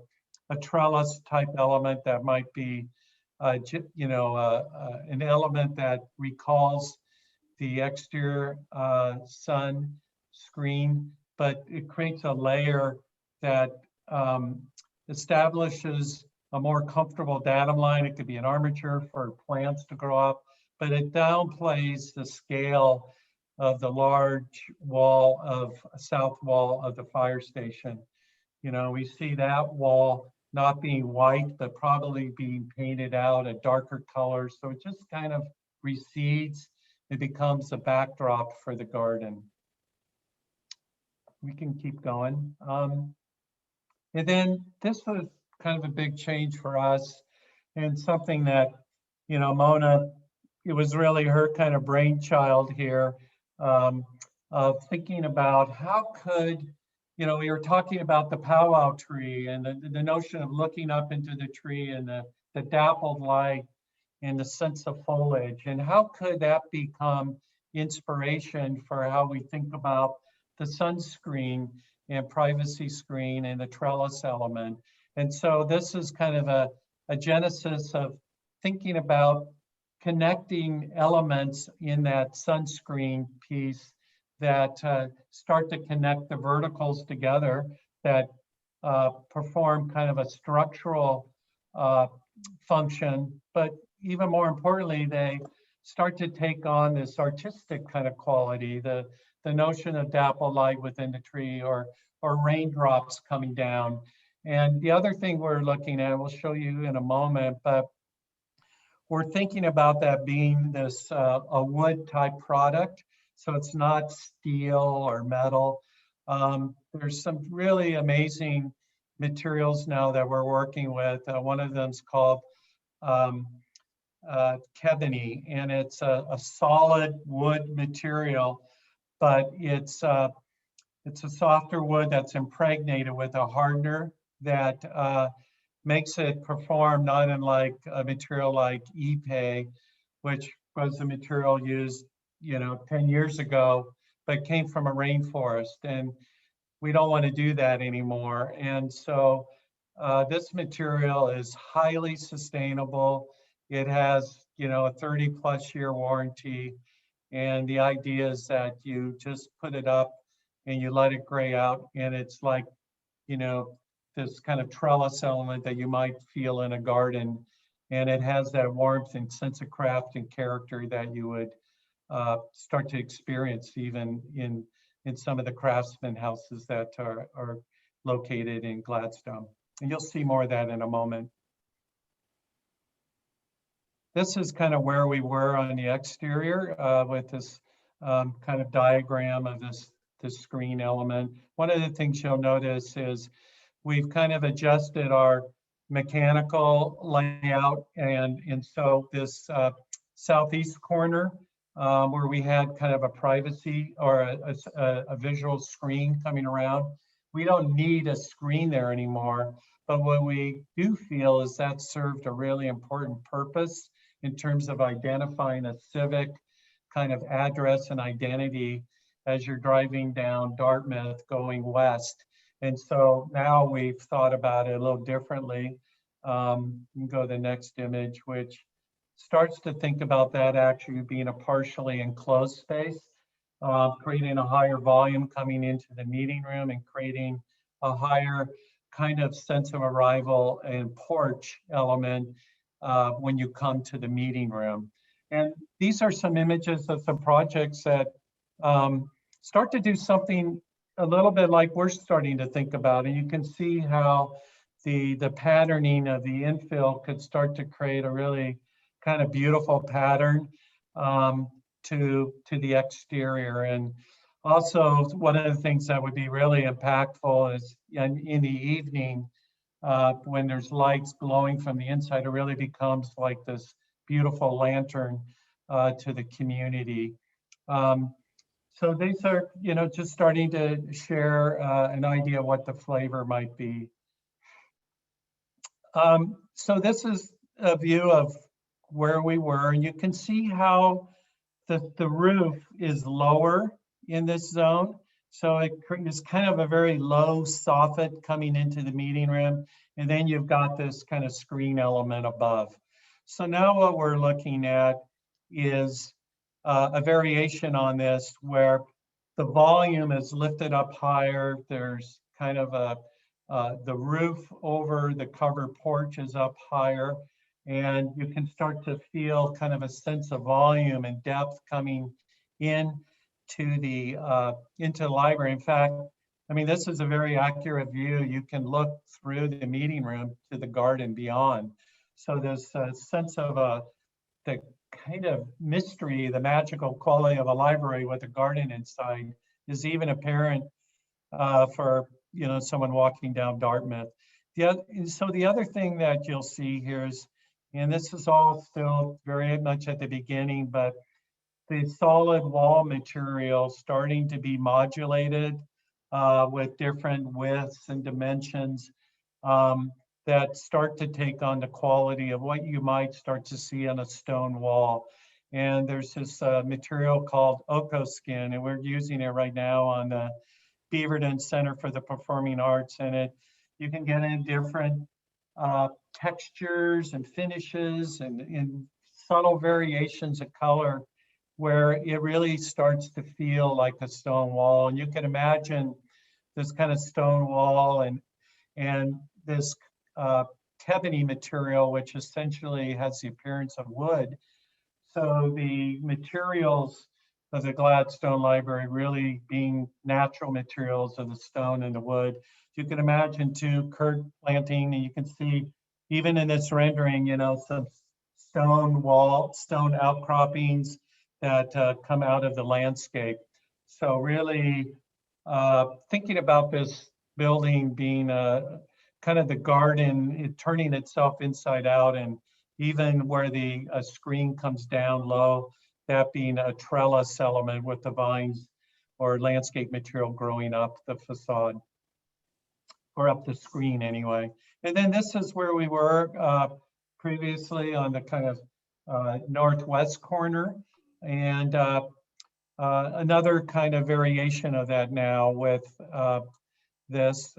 trellis type element that might be, you know, an element that recalls the exterior sun screen, but it creates a layer that establishes a more comfortable datum line. It could be an armature for plants to grow up, but it downplays the scale of the large wall of south wall of the fire station. You know, we see that wall not being white, but probably being painted out a darker color. So it just kind of recedes. It becomes a backdrop for the garden. We can keep going. And then this was kind of a big change for us, and something that, you know, Mona, it was really her kind of brainchild here, of thinking about how could, you know, we were talking about the powwow tree and the notion of looking up into the tree and the dappled light and the sense of foliage, and how could that become inspiration for how we think about the sunscreen and privacy screen and the trellis element. And so this is kind of a genesis of thinking about connecting elements in that sunscreen piece that start to connect the verticals together, that perform kind of a structural function, but even more importantly, they start to take on this artistic kind of quality, the notion of dappled light within the tree, or raindrops coming down. And the other thing we're looking at, we'll show you in a moment, but we're thinking about that being this a wood type product. So it's not steel or metal. There's some really amazing materials now that we're working with. One of them is called Ebony, and it's a solid wood material, but it's a softer wood that's impregnated with a hardener that makes it perform not unlike a material like Ipe, which was the material used, you know, 10 years ago, but came from a rainforest, and we don't want to do that anymore. And so this material is highly sustainable. It has, you know, a 30+ year warranty. And the idea is that you just put it up and you let it gray out, and it's like, you know, this kind of trellis element that you might feel in a garden. And it has that warmth and sense of craft and character that you would start to experience even in some of the craftsman houses that are located in Gladstone. And you'll see more of that in a moment. This is kind of where we were on the exterior with this kind of diagram of this screen element. One of the things you'll notice is we've kind of adjusted our mechanical layout, and so this southeast corner where we had kind of a privacy or a visual screen coming around, we don't need a screen there anymore. But what we do feel is that served a really important purpose in terms of identifying a civic kind of address and identity as you're driving down Dartmouth going west. And so now we've thought about it a little differently. You can go to the next image, which starts to think about that actually being a partially enclosed space. creating a higher volume coming into the meeting room and creating a higher kind of sense of arrival and porch element when you come to the meeting room. And these are some images of some projects that start to do something a little bit like we're starting to think about. And you can see how the patterning of the infill could start to create a really kind of beautiful pattern to the exterior. And also, one of the things that would be really impactful is in the evening, when there's lights glowing from the inside, it really becomes like this beautiful lantern to the community. So these are, just starting to share an idea of what the flavor might be. So this is a view of where we were, and you can see how the roof is lower in this zone. So it is kind of a very low soffit coming into the meeting room. And then you've got this kind of screen element above. So now what we're looking at is a variation on this where the volume is lifted up higher. There's kind of the roof over the covered porch is up higher. And you can start to feel kind of a sense of volume and depth coming into the library. In fact, I mean, this is a very accurate view. You can look through the meeting room to the garden beyond. So there's a sense of the kind of mystery, the magical quality of a library with a garden inside is even apparent for someone walking down Dartmouth. So the other thing that you'll see here is, and this is all still very much at the beginning, but the solid wall material starting to be modulated with different widths and dimensions that start to take on the quality of what you might start to see on a stone wall. And there's this material called Oco Skin, and we're using it right now on the Beaverton Center for the Performing Arts. And you can get in different textures and finishes and in subtle variations of color where it really starts to feel like a stone wall. And you can imagine this kind of stone wall and this ebony material, which essentially has the appearance of wood. So the materials of the Gladstone Library really being natural materials of the stone and the wood. You can imagine too, curd planting, and you can see even in this rendering, some stone outcroppings that come out of the landscape. So really thinking about this building being kind of the garden, turning itself inside out, and even where the screen comes down low, that being a trellis element with the vines or landscape material growing up the facade, or up the screen anyway. And then this is where we were previously on the kind of northwest corner. And another kind of variation of that now with this.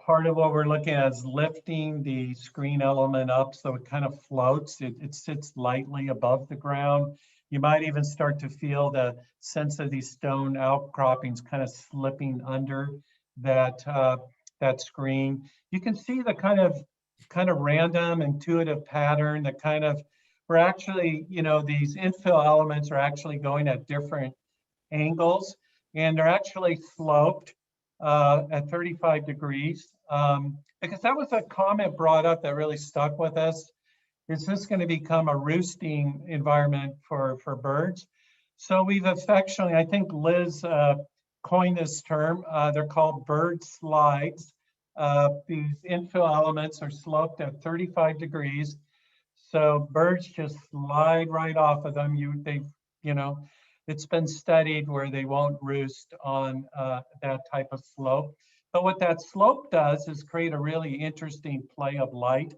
Part of what we're looking at is lifting the screen element up so it kind of floats. It sits lightly above the ground. You might even start to feel the sense of these stone outcroppings kind of slipping under that screen. You can see the kind of random intuitive pattern, the kind of, we're actually, these infill elements are actually going at different angles, and they're actually sloped at 35 degrees. Because that was a comment brought up that really stuck with us. Is this going to become a roosting environment for birds? So we've affectionately, I think Liz coined this term, they're called bird slides. These infill elements are sloped at 35 degrees. So birds just slide right off of them. It's been studied where they won't roost on that type of slope. But what that slope does is create a really interesting play of light.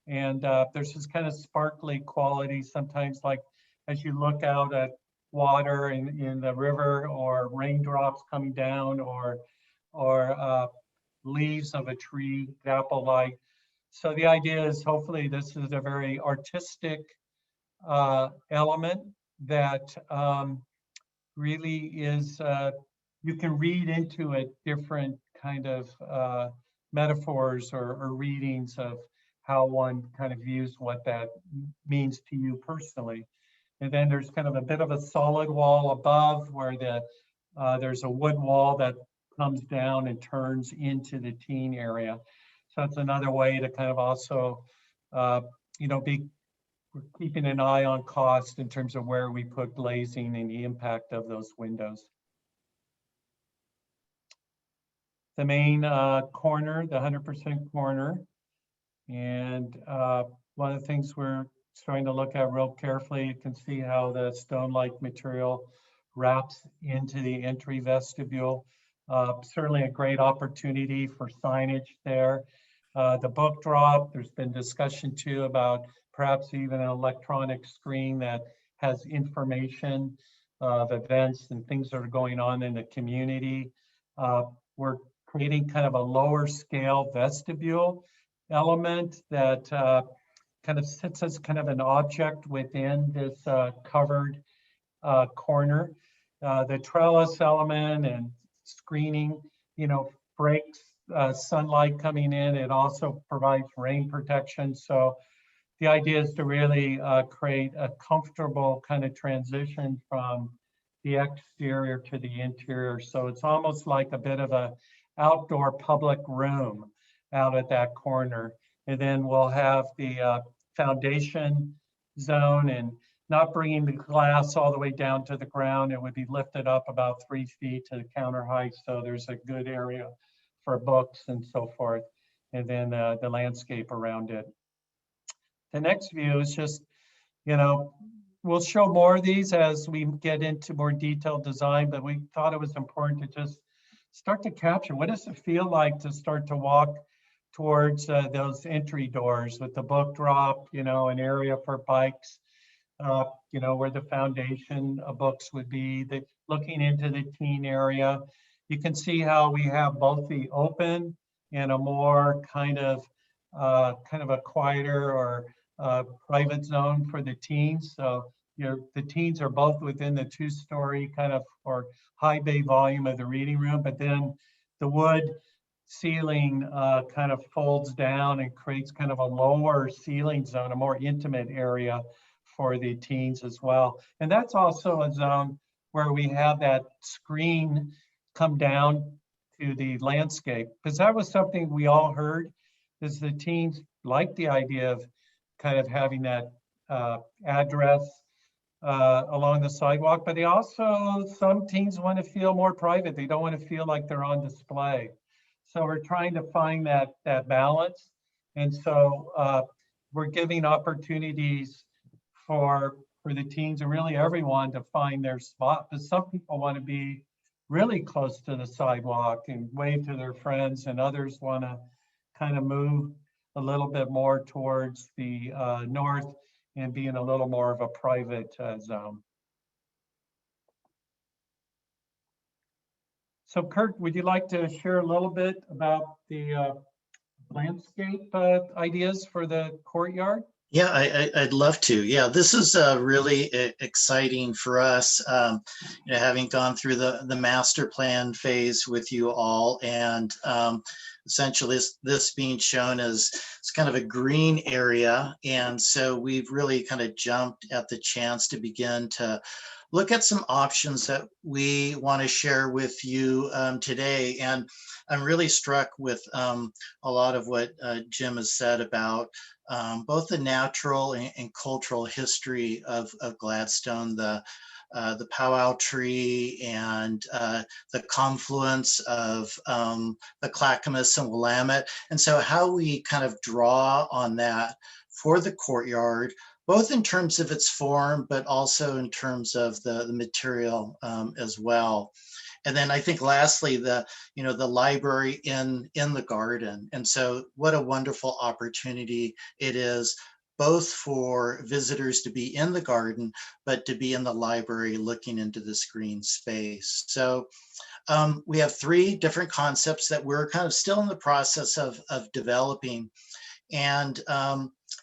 And there's this kind of sparkly quality sometimes, like as you look out at water in the river, or raindrops coming down, or leaves of a tree, dapple light. So the idea is hopefully this is a very artistic element that really is, you can read into it different kind of metaphors or readings of how one kind of views what that means to you personally. And then there's kind of a bit of a solid wall above where there's a wood wall that comes down and turns into the teen area. So that's another way to kind of also, we're keeping an eye on cost in terms of where we put glazing and the impact of those windows. The main corner, the 100% corner. And one of the things we're starting to look at real carefully, you can see how the stone-like material wraps into the entry vestibule. Certainly a great opportunity for signage there. The book drop, there's been discussion too about perhaps even an electronic screen that has information of events and things that are going on in the community. We're creating kind of a lower scale vestibule element that kind of sits as kind of an object within this covered corner. The trellis element and screening, breaks sunlight coming in. It also provides rain protection. So the idea is to really create a comfortable kind of transition from the exterior to the interior. So it's almost like a bit of a outdoor public room out at that corner. And then we'll have the foundation zone and not bringing the glass all the way down to the ground. It would be lifted up about 3 feet to the counter height. So there's a good area for books and so forth. And then the landscape around it. The next view is just, we'll show more of these as we get into more detailed design, but we thought it was important to just start to capture what does it feel like to start to walk towards those entry doors with the book drop, an area for bikes, where the foundation of books would be, looking into the teen area. You can see how we have both the open and a more kind of a quieter or private zone for the teens. So the teens are both within the 2-story kind of or high bay volume of the reading room, but then the wood ceiling kind of folds down and creates kind of a lower ceiling zone, a more intimate area for the teens as well. And that's also a zone where we have that screen come down to the landscape, because that was something we all heard, is the teens like the idea of kind of having that address along the sidewalk, but some teens want to feel more private. They don't want to feel like they're on display. So we're trying to find that balance. And so we're giving opportunities for the teens and really everyone to find their spot. Because some people want to be really close to the sidewalk and wave to their friends, and others want to kind of move a little bit more towards the north and be in a little more of a private zone. So Kurt, would you like to share a little bit about the landscape ideas for the courtyard? Yeah, I'd love to. Yeah, this is really exciting for us, having gone through the master plan phase with you all, and essentially this being shown as it's kind of a green area. And so we've really kind of jumped at the chance to begin to look at some options that we want to share with you today. And I'm really struck with a lot of what Jim has said about both the natural and cultural history of Gladstone, the powwow tree, and the confluence of the Clackamas and Willamette. And so how we kind of draw on that for the courtyard, both in terms of its form, but also in terms of the material as well. And then I think lastly, the library in the garden. And so what a wonderful opportunity it is, both for visitors to be in the garden, but to be in the library looking into this green space. So we have 3 different concepts that we're kind of still in the process of developing. And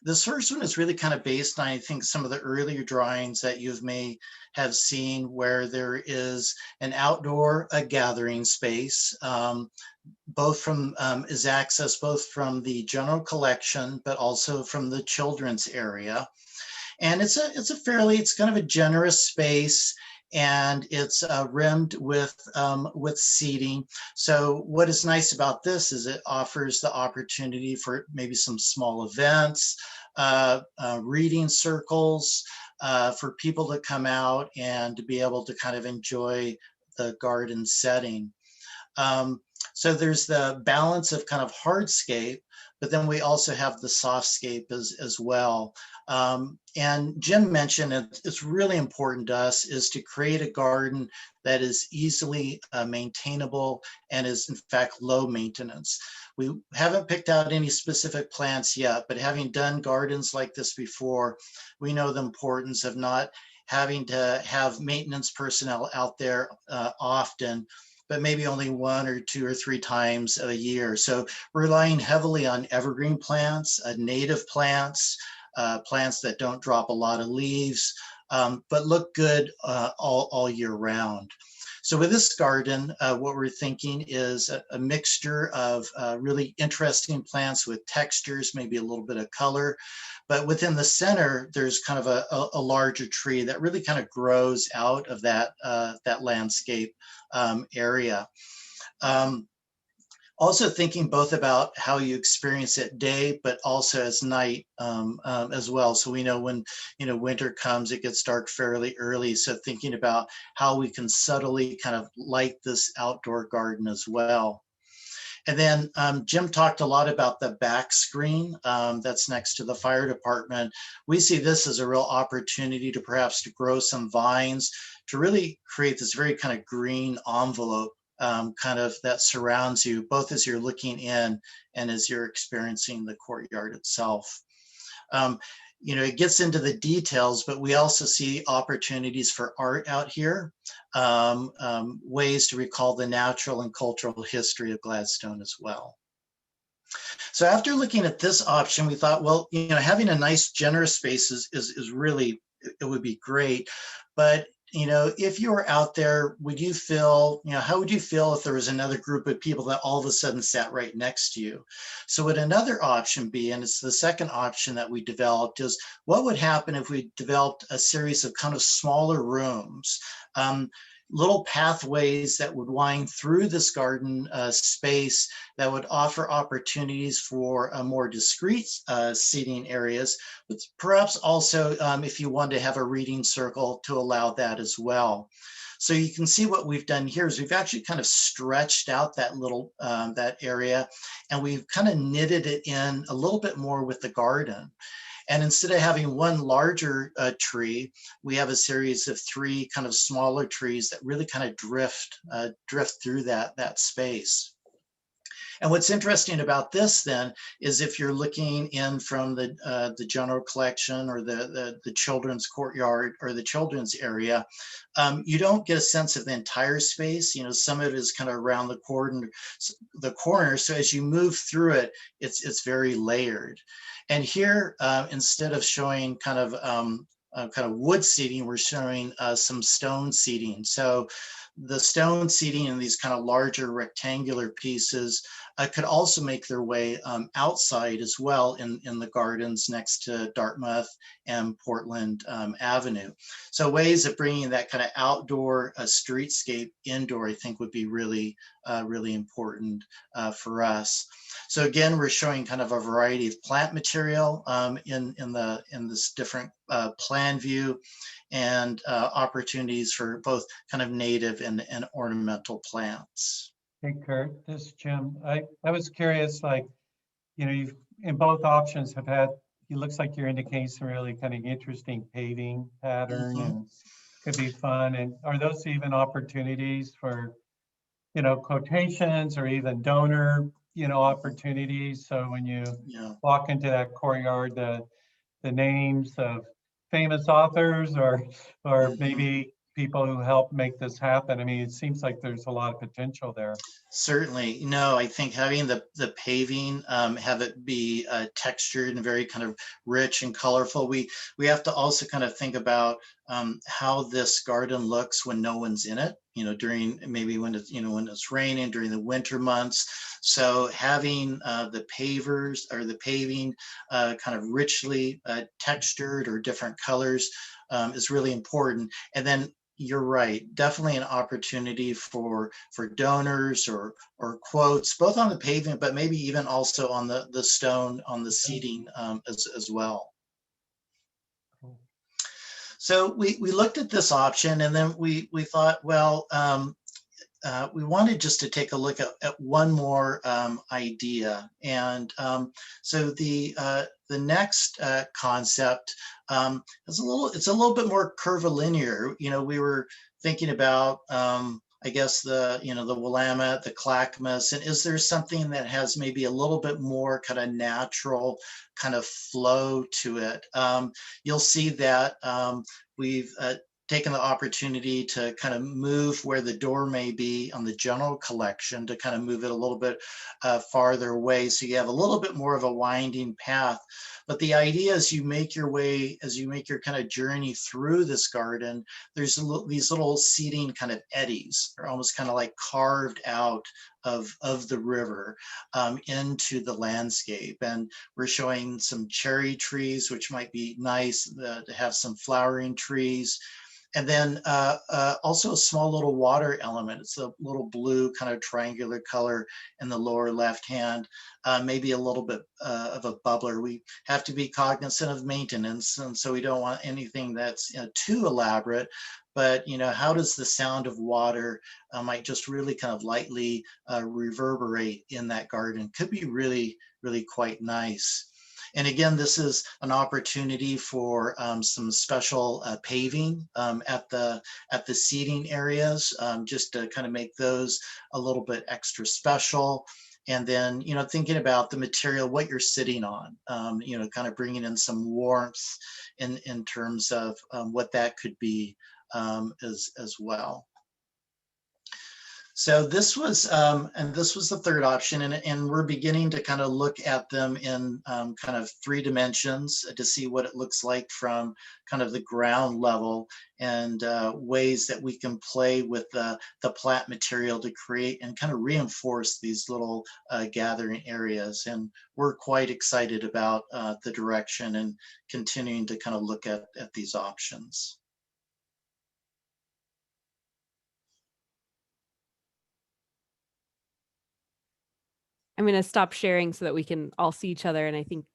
this first one is really kind of based on, I think, some of the earlier drawings that you may have seen where there is an outdoor gathering space, both from is accessed both from the general collection, but also from the children's area. And it's kind of a generous space, and it's rimmed with seating. So what is nice about this is it offers the opportunity for maybe some small events, reading circles, for people to come out and to be able to kind of enjoy the garden setting. So there's the balance of kind of hardscape, but then we also have the softscape as well. And Jim mentioned it's really important to us is to create a garden that is easily maintainable and is in fact low maintenance. We haven't picked out any specific plants yet, but having done gardens like this before, we know the importance of not having to have maintenance personnel out there often, but maybe only 1 or 2 or 3 times a year. So we're relying heavily on evergreen plants, native plants, plants that don't drop a lot of leaves, but look good all year round. So with this garden, what we're thinking is a mixture of really interesting plants with textures, maybe a little bit of color, but within the center, there's kind of a larger tree that really kind of grows out of that, that landscape area. Also thinking both about how you experience it day, but also as night as well. So we know when, winter comes, it gets dark fairly early. So thinking about how we can subtly kind of light this outdoor garden as well. And then Jim talked a lot about the back screen that's next to the fire department. We see this as a real opportunity to perhaps to grow some vines, to really create this very kind of green envelope kind of that surrounds you, both as you're looking in and as you're experiencing the courtyard itself. It gets into the details, but we also see opportunities for art out here, ways to recall the natural and cultural history of Gladstone as well. So after looking at this option, we thought, well, having a nice generous space is really, it would be great. But if you were out there, would you feel, how would you feel if there was another group of people that all of a sudden sat right next to you? So would another option be, and it's the second option that we developed, is what would happen if we developed a series of kind of smaller rooms, little pathways that would wind through this garden space that would offer opportunities for more discrete seating areas, but perhaps also if you want to have a reading circle to allow that as well. So you can see what we've done here is we've actually kind of stretched out that little, that area, and we've kind of knitted it in a little bit more with the garden. And instead of having one larger tree, we have a series of 3 kind of smaller trees that really kind of drift through that space. And what's interesting about this then is if you're looking in from the general collection or the children's courtyard or the children's area, you don't get a sense of the entire space. Some of it is kind of around the corner. So as you move through it, it's very layered. And here, instead of showing kind of wood seating, we're showing some stone seating. So the stone seating in these kind of larger rectangular pieces could also make their way outside as well in the gardens next to Dartmouth and Portland Avenue. So ways of bringing that kind of outdoor streetscape indoor, I think would be really, really important for us. So again, we're showing kind of a variety of plant material in this different plan view, and opportunities for both kind of native and ornamental plants. Hey, Kurt, this is Jim. I was curious, you've in both options have had, it looks like you're indicating some really kind of interesting paving pattern and could be fun. And are those even opportunities for, quotations or even donor, opportunities? So when you walk into that courtyard, the names of famous authors or maybe people who helped make this happen. I mean, it seems like there's a lot of potential there. Certainly. No, I think having the paving, have it be textured and very kind of rich and colorful. We have to also kind of think about how this garden looks when no one's in it, you know, during maybe when it's, you know, when it's raining during the winter months. So having the pavers or the paving kind of richly textured or different colors is really important. And then you're right, definitely an opportunity for donors or quotes, both on the pavement, but maybe even also on the stone, on the seating as well. So we looked at this option, and then we thought, well, we wanted just to take a look at one more idea. And so the next concept is it's a little bit more curvilinear. You know, we were thinking about, I guess the Willamette, the Clackamas, and is there something that has maybe a little bit more kind of natural kind of flow to it? You'll see that we've taken the opportunity to kind of move where the door may be on the general collection, to kind of move it a little bit farther away. So you have a little bit more of a winding path. But the idea is you make your way, as you make your kind of journey through this garden, there's these little seating kind of eddies. They're almost kind of like carved out of the river into the landscape. And we're showing some cherry trees, which might be nice to have some flowering trees. And then also a small little water element. It's a little blue kind of triangular color in the lower left hand, maybe a little bit of a bubbler. We have to be cognizant of maintenance, and so we don't want anything that's too elaborate. But how does the sound of water might just really kind of lightly reverberate in that garden? Could be really, really quite nice. And again, this is an opportunity for some special paving at the seating areas, just to kind of make those a little bit extra special. And then, thinking about the material, what you're sitting on, kind of bringing in some warmth in terms of what that could be as well. So this was, and this was the third option, and we're beginning to kind of look at them in kind of 3 dimensions to see what it looks like from kind of the ground level, and ways that we can play with the plant material to create and kind of reinforce these little gathering areas. And we're quite excited about the direction and continuing to kind of look at these options. I'm going to stop sharing so that we can all see each other. And I think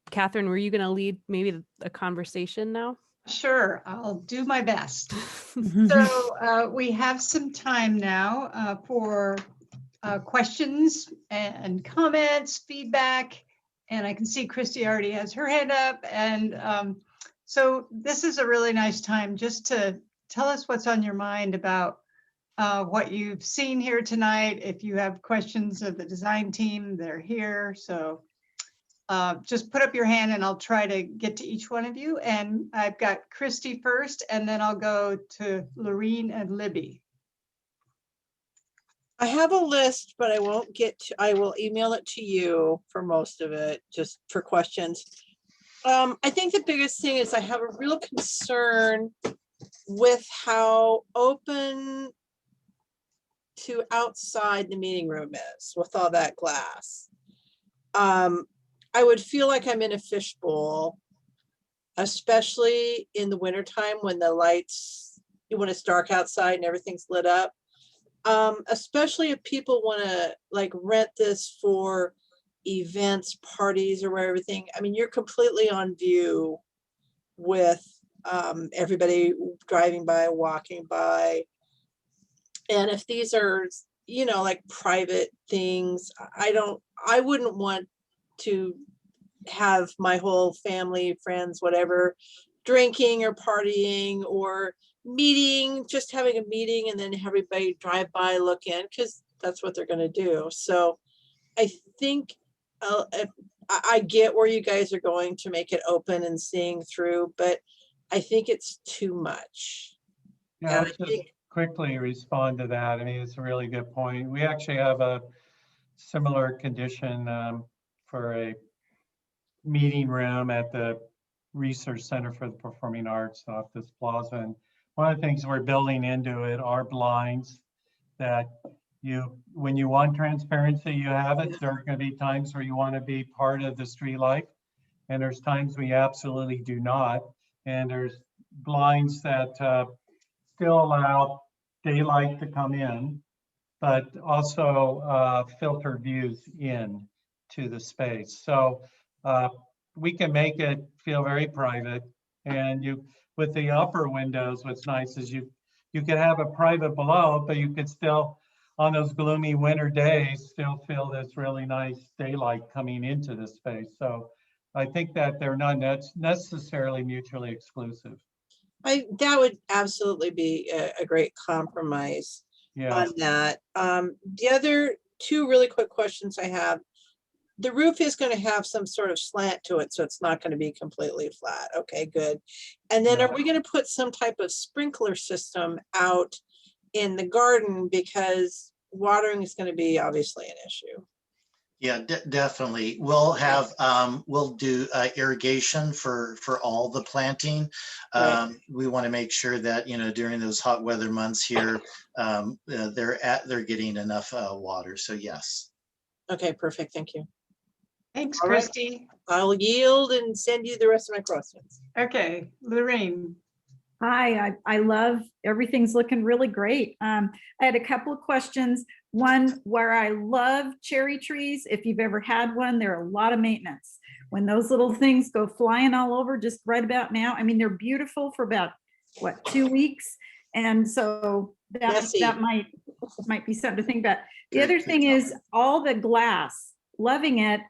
Catherine, were you going to lead maybe a conversation now? Sure, I'll do my best. So we have some time now for questions and comments, feedback. And I can see Christy already has her hand up. And so this is a really nice time just to tell us what's on your mind about what you've seen here tonight. If you have questions of the design team, they're here. So just put up your hand and I'll try to get to each one of you. And I've got Christy first, and then I'll go to Lorene and Libby. I have a list, but I won't get to, I will email it to you for most of it, just for questions. I think the biggest thing is I have a real concern with how open to outside the meeting room is with all that glass. I would feel like I'm in a fishbowl, especially in the wintertime when the lights, when it's dark outside and everything's lit up. Especially if people want to like rent this for events, parties, or everything. I mean, you're completely on view with everybody driving by, walking by. And if these are, like private things, I wouldn't want to have my whole family, friends, whatever, drinking or partying or meeting, just having a meeting and then everybody drive by, look in, because that's what they're going to do. So I think I get where you guys are going to make it open and seeing through, but I think it's too much. Yeah, quickly respond to that. I mean, it's a really good point. We actually have a similar condition for a meeting room at the Research Center for the Performing Arts off this plaza. And one of the things we're building into it are blinds that when you want transparency, you have it. There are going to be times where you want to be part of the street life, and there's times we absolutely do not. And there's blinds that still allow daylight to come in, but also filter views in to the space. So we can make it feel very private. And with the upper windows, what's nice is you could have a private below, but you could still, on those gloomy winter days, still feel this really nice daylight coming into the space. So I think that they're not necessarily mutually exclusive. That would absolutely be a great compromise Yeah. on that. The other two really quick questions I have. The roof is going to have some sort of slant to it, so it's not going to be completely flat. Okay, good. And then Yeah. are we going to put some type of sprinkler system out in the garden, because watering is going to be obviously an issue? Yeah, definitely. We'll have, we'll do irrigation for all the planting. Right. We want to make sure that, you know, during those hot weather months here, they're getting enough water. So yes. Okay, perfect. Thank you. Thanks, All right. Christy. I'll yield and send you the rest of my questions. Okay, Lorraine. Hi, I love, everything's looking really great. I had a couple of questions. One, where I love cherry trees, if you've ever had one, they're a lot of maintenance. When those little things go flying all over just right about now, I mean, they're beautiful for about, what, 2 weeks? And so that might be something to think about. The other thing is all the glass, loving it.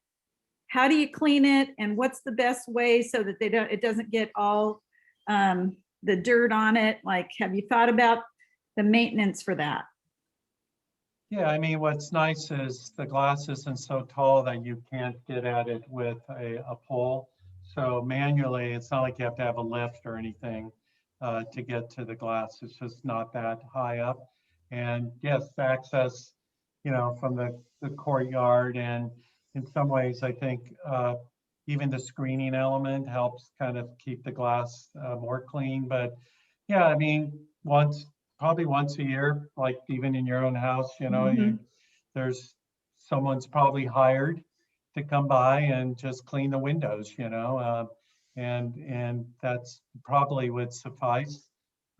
How do you clean it, and what's the best way so that it doesn't get all the dirt on it? Like, have you thought about the maintenance for that? Yeah, I mean, what's nice is the glass isn't so tall that you can't get at it with a pole. So manually, it's not like you have to have a lift or anything to get to the glass. It's just not that high up. And yes, access, you know, from the courtyard, and in some ways, I think even the screening element helps kind of keep the glass more clean. But yeah, I mean, probably once a year, like even in your own house, you know, there's someone's probably hired to come by and just clean the windows, you know, and that's probably would suffice.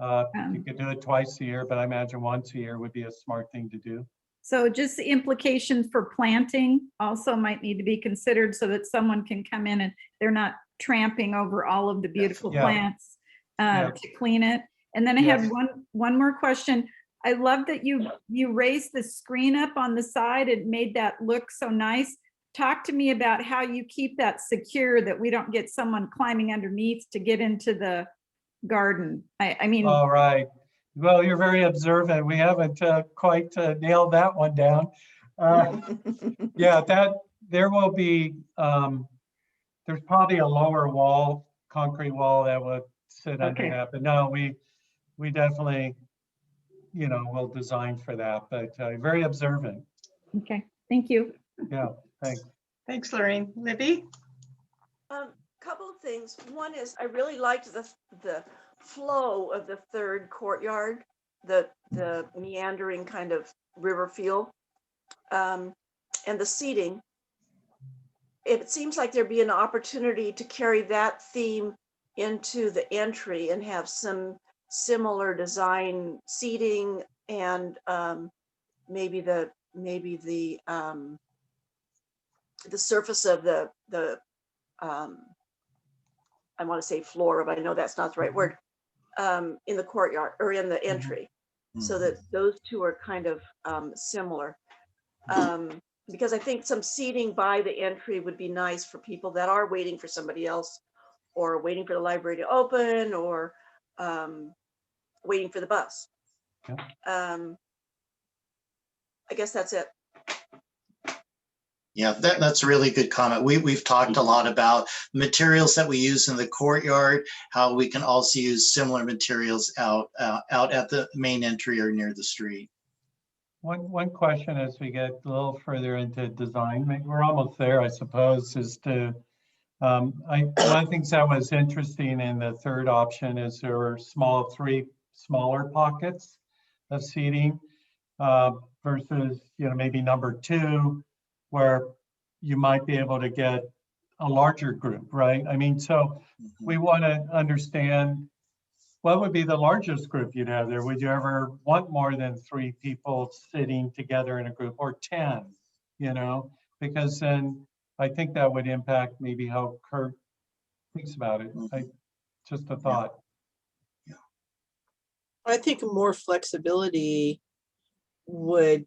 You could do it twice a year, but I imagine once a year would be a smart thing to do. So just the implications for planting also might need to be considered so that someone can come in and they're not tramping over all of the beautiful plants to clean it. And then I had one more question. I love that you raised the screen up on the side and made that look so nice. Talk to me about how you keep that secure, that we don't get someone climbing underneath to get into the garden. I mean. All right. Well, you're very observant. We haven't quite nailed that one down. Yeah, there will be, there's probably a lower wall, concrete wall that would sit under that. But no, we definitely, you know, will design for that, but very observant. Okay, thank you. Yeah, thanks. Thanks, Lorraine. Libby? Couple of things. One is I really liked the flow of the third courtyard, the meandering kind of river feel, and the seating. It seems like there'd be an opportunity to carry that theme into the entry and have some similar design seating, and maybe the surface of the I want to say floor, but I know that's not the right word, in the courtyard or in the entry, so that those two are kind of similar. Because I think some seating by the entry would be nice for people that are waiting for somebody else, or waiting for the library to open, or waiting for the bus. Yeah. I guess that's it. Yeah, that's a really good comment. We've talked a lot about materials that we use in the courtyard, how we can also use similar materials out at the main entry or near the street. One question as we get a little further into design, maybe we're almost there, I suppose, is to, one of the things that was interesting in the third option is there were three smaller pockets of seating versus, maybe number 2, where you might be able to get a larger group, right? I mean, so we want to understand what would be the largest group you'd have there? Would you ever want more than 3 people sitting together in a group, or 10, because then I think that would impact maybe how Kurt thinks about it. Just a thought. I think more flexibility would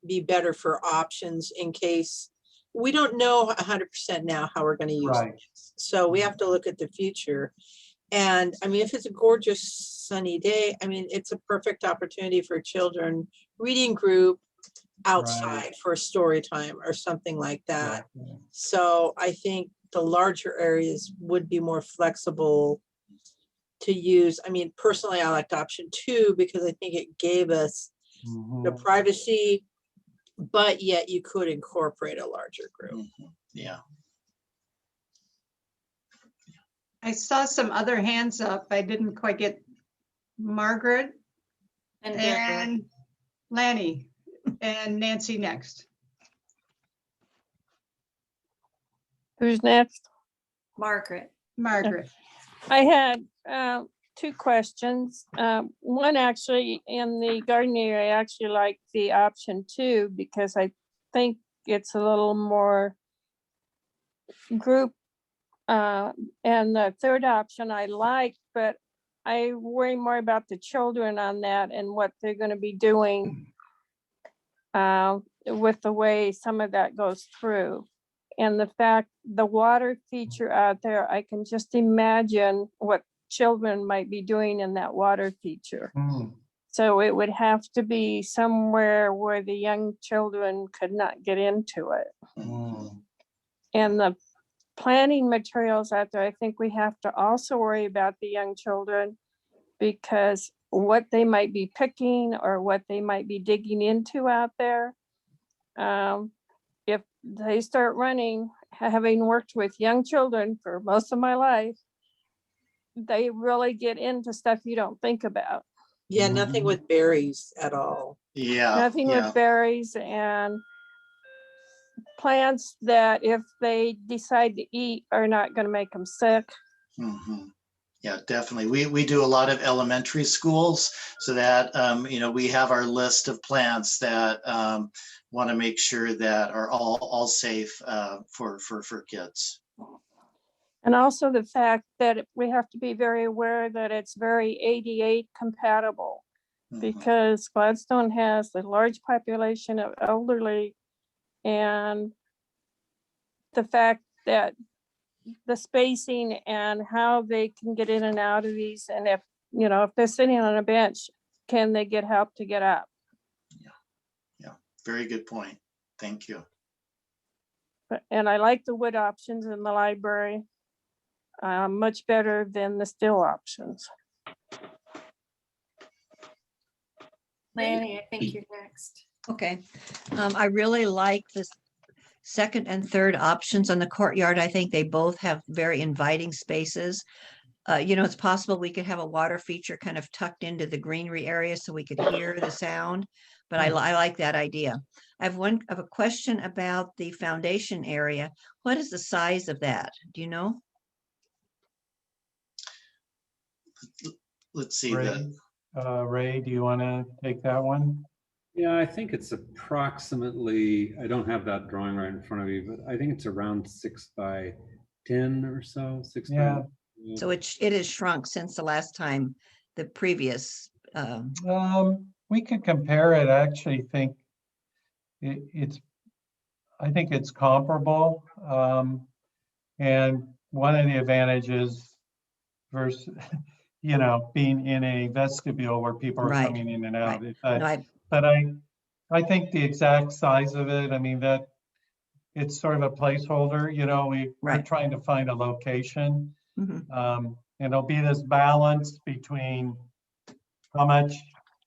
be better for options in case we don't know 100% now how we're going to use Right. this. So we have to look at the future. And I mean, if it's a gorgeous sunny day, I mean, it's a perfect opportunity for children reading group outside for a story time or something like that. Yeah. So I think the larger areas would be more flexible to use. I mean, personally, I liked option 2 because I think it gave us the privacy, but yet you could incorporate a larger group. Yeah. I saw some other hands up. I didn't quite get Margaret and Lanny and Nancy next. Who's next? Margaret. Margaret. I had 2 questions. One, actually, in the garden area, I actually like the option 2 because I think it's a little more group. And the third option I like, but I worry more about the children on that and what they're going to be doing with the way some of that goes through. And the fact, the water feature out there, I can just imagine what children might be doing in that water feature. So it would have to be somewhere where the young children could not get into it. And the planting materials out there, I think we have to also worry about the young children because what they might be picking or what they might be digging into out there. If they start running, having worked with young children for most of my life, they really get into stuff you don't think about. Yeah, nothing with berries at all. Yeah. Nothing with berries and plants that if they decide to eat are not going to make them sick. Yeah, definitely. We do a lot of elementary schools so that, we have our list of plants that want to make sure that are all safe for kids. And also the fact that we have to be very aware that it's very ADA compatible because Gladstone has a large population of elderly, and the fact that the spacing and how they can get in and out of these, and if they're sitting on a bench, can they get help to get up? Yeah, very good point. Thank you. And I like the wood options in the library much better than the steel options. Lanny, I think you're next. Okay. I really like this second and third options on the courtyard. I think they both have very inviting spaces. It's possible we could have a water feature kind of tucked into the greenery area so we could hear the sound, but I like that idea. I have a question about the foundation area. What is the size of that? Do you know? Let's see. Ray, do you want to take that one? Yeah, I think it's approximately, I don't have that drawing right in front of me, but I think it's around 6 by 10 or so. 6 by. So it has shrunk since the last time, the previous. We could compare it. I actually think I think it's comparable. And one of the advantages versus, being in a vestibule where people are coming in and out. But I think the exact size of it, I mean, that it's sort of a placeholder, you know, we're Right. trying to find a location. Mhm. And it'll be this balance between how much,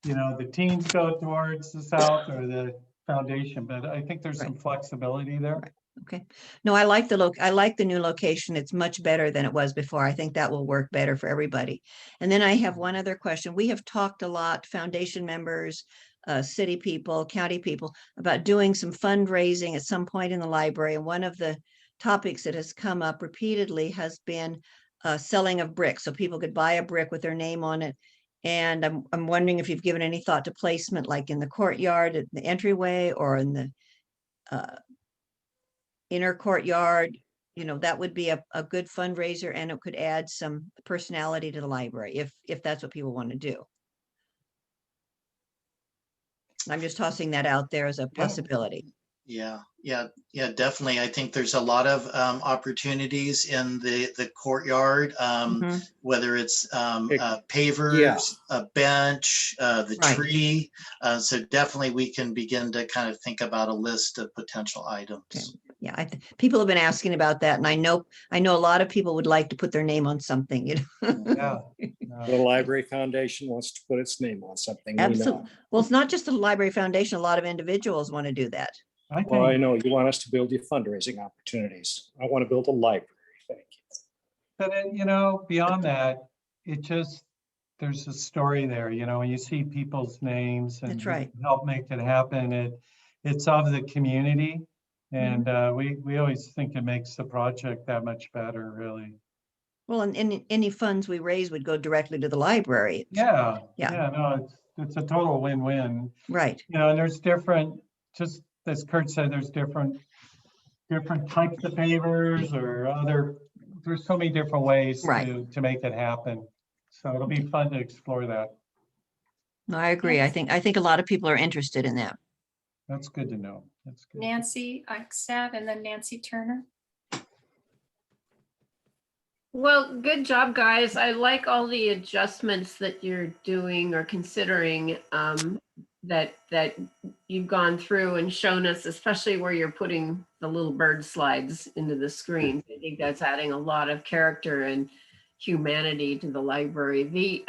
you know, the teens go towards the south or the foundation, but I think there's some flexibility there. Right. Okay. No, I like I like the new location. It's much better than it was before. I think that will work better for everybody. And then I have one other question. We have talked a lot, foundation members, city people, county people, about doing some fundraising at some point in the library. And one of the topics that has come up repeatedly has been selling of bricks. So people could buy a brick with their name on it. And I'm wondering if you've given any thought to placement, like in the courtyard, at the entryway, or in the inner courtyard. You know, that would be a good fundraiser, and it could add some personality to the library if that's what people want to do. I'm just tossing that out there as a possibility. Yeah, definitely. I think there's a lot of opportunities in the courtyard, whether it's pavers, a bench, the tree. So definitely we can begin to kind of think about a list of potential items. Okay. Yeah, people have been asking about that, and I know a lot of people would like to put their name on something, you know. The Library Foundation wants to put its name on something. Absolutely. Well, it's not just the Library Foundation. A lot of individuals want to do that. Well, I know you want us to build you fundraising opportunities. I want to build a library. Thank you. But then, you know, beyond that, there's a story there, you know, when you see people's names and That's right. help make it happen, it's of the community. And we always think it makes the project that much better, really. Well, and any funds we raise would go directly to the library. Yeah, no, it's a total win-win. Right. You know, and there's different, just as Kurt said, there's different types of pavers or there's so many different ways to make it happen. So it'll be fun to explore that. No, I agree. I think a lot of people are interested in that. That's good to know. That's good. Nancy Eichstadt and then Nancy Turner. Well, good job, guys. I like all the adjustments that you're doing or considering that you've gone through and shown us, especially where you're putting the little bird slides into the screen. I think that's adding a lot of character and humanity to the library. The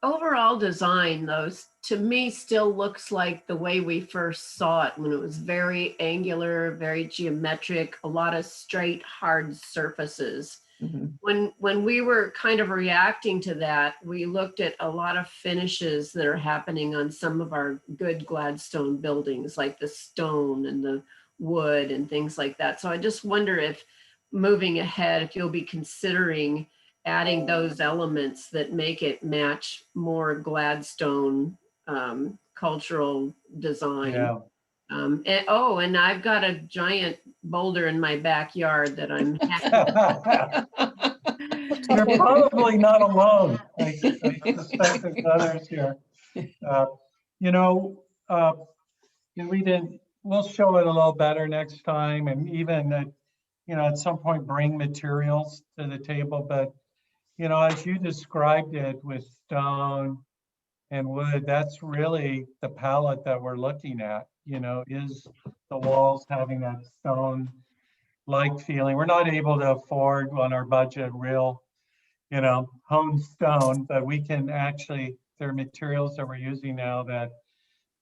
overall design, though, to me still looks like the way we first saw it, when it was very angular, very geometric, a lot of straight, hard surfaces. When we were kind of reacting to that, we looked at a lot of finishes that are happening on some of our good Gladstone buildings, like the stone and the wood and things like that. So I just wonder if moving ahead, if you'll be considering adding those elements that make it match more Gladstone cultural design. Yeah. And I've got a giant boulder in my backyard that I'm You're probably not alone. I suspect there's others here. You know, we'll show it a little better next time, and even at some point bring materials to the table. But you know, as you described it with stone and wood, that's really the palette that we're looking at. You know, is the walls having that stone-like feeling? We're not able to afford on our budget real, honed stone, but we can actually, there are materials that we're using now that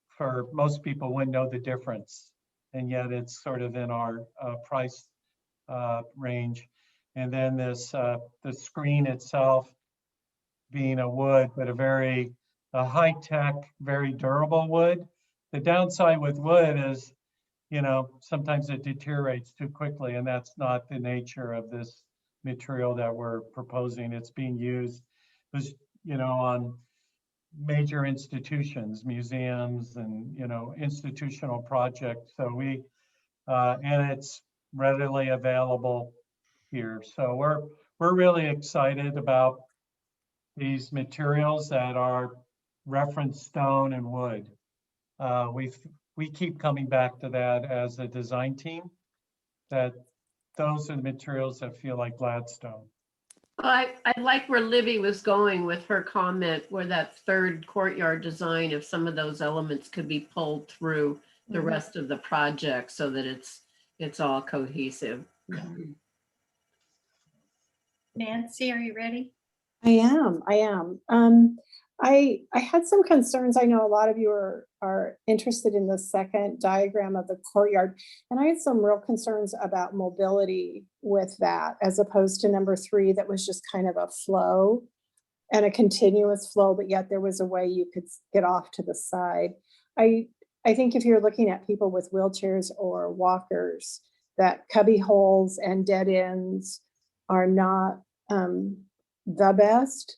for most people wouldn't know the difference. And yet it's sort of in our price range. And then the screen itself being a wood, but a high-tech, very durable wood. The downside with wood is, sometimes it deteriorates too quickly, and that's not the nature of this material that we're proposing. It's being used, on major institutions, museums, and institutional projects. So and it's readily available here. So we're really excited about these materials that are reference stone and wood. We keep coming back to that as a design team, that those are the materials that feel like Gladstone. I like where Libby was going with her comment, where that third courtyard design, if some of those elements could be pulled through the rest of the project so that it's it's all cohesive. Nancy, are you ready? I am. I had some concerns. I know a lot of you are interested in the second diagram of the courtyard, and I had some real concerns about mobility with that, as opposed to number 3, that was just kind of a flow and a continuous flow, but yet there was a way you could get off to the side. I think if you're looking at people with wheelchairs or walkers, that cubby holes and dead ends are not the best.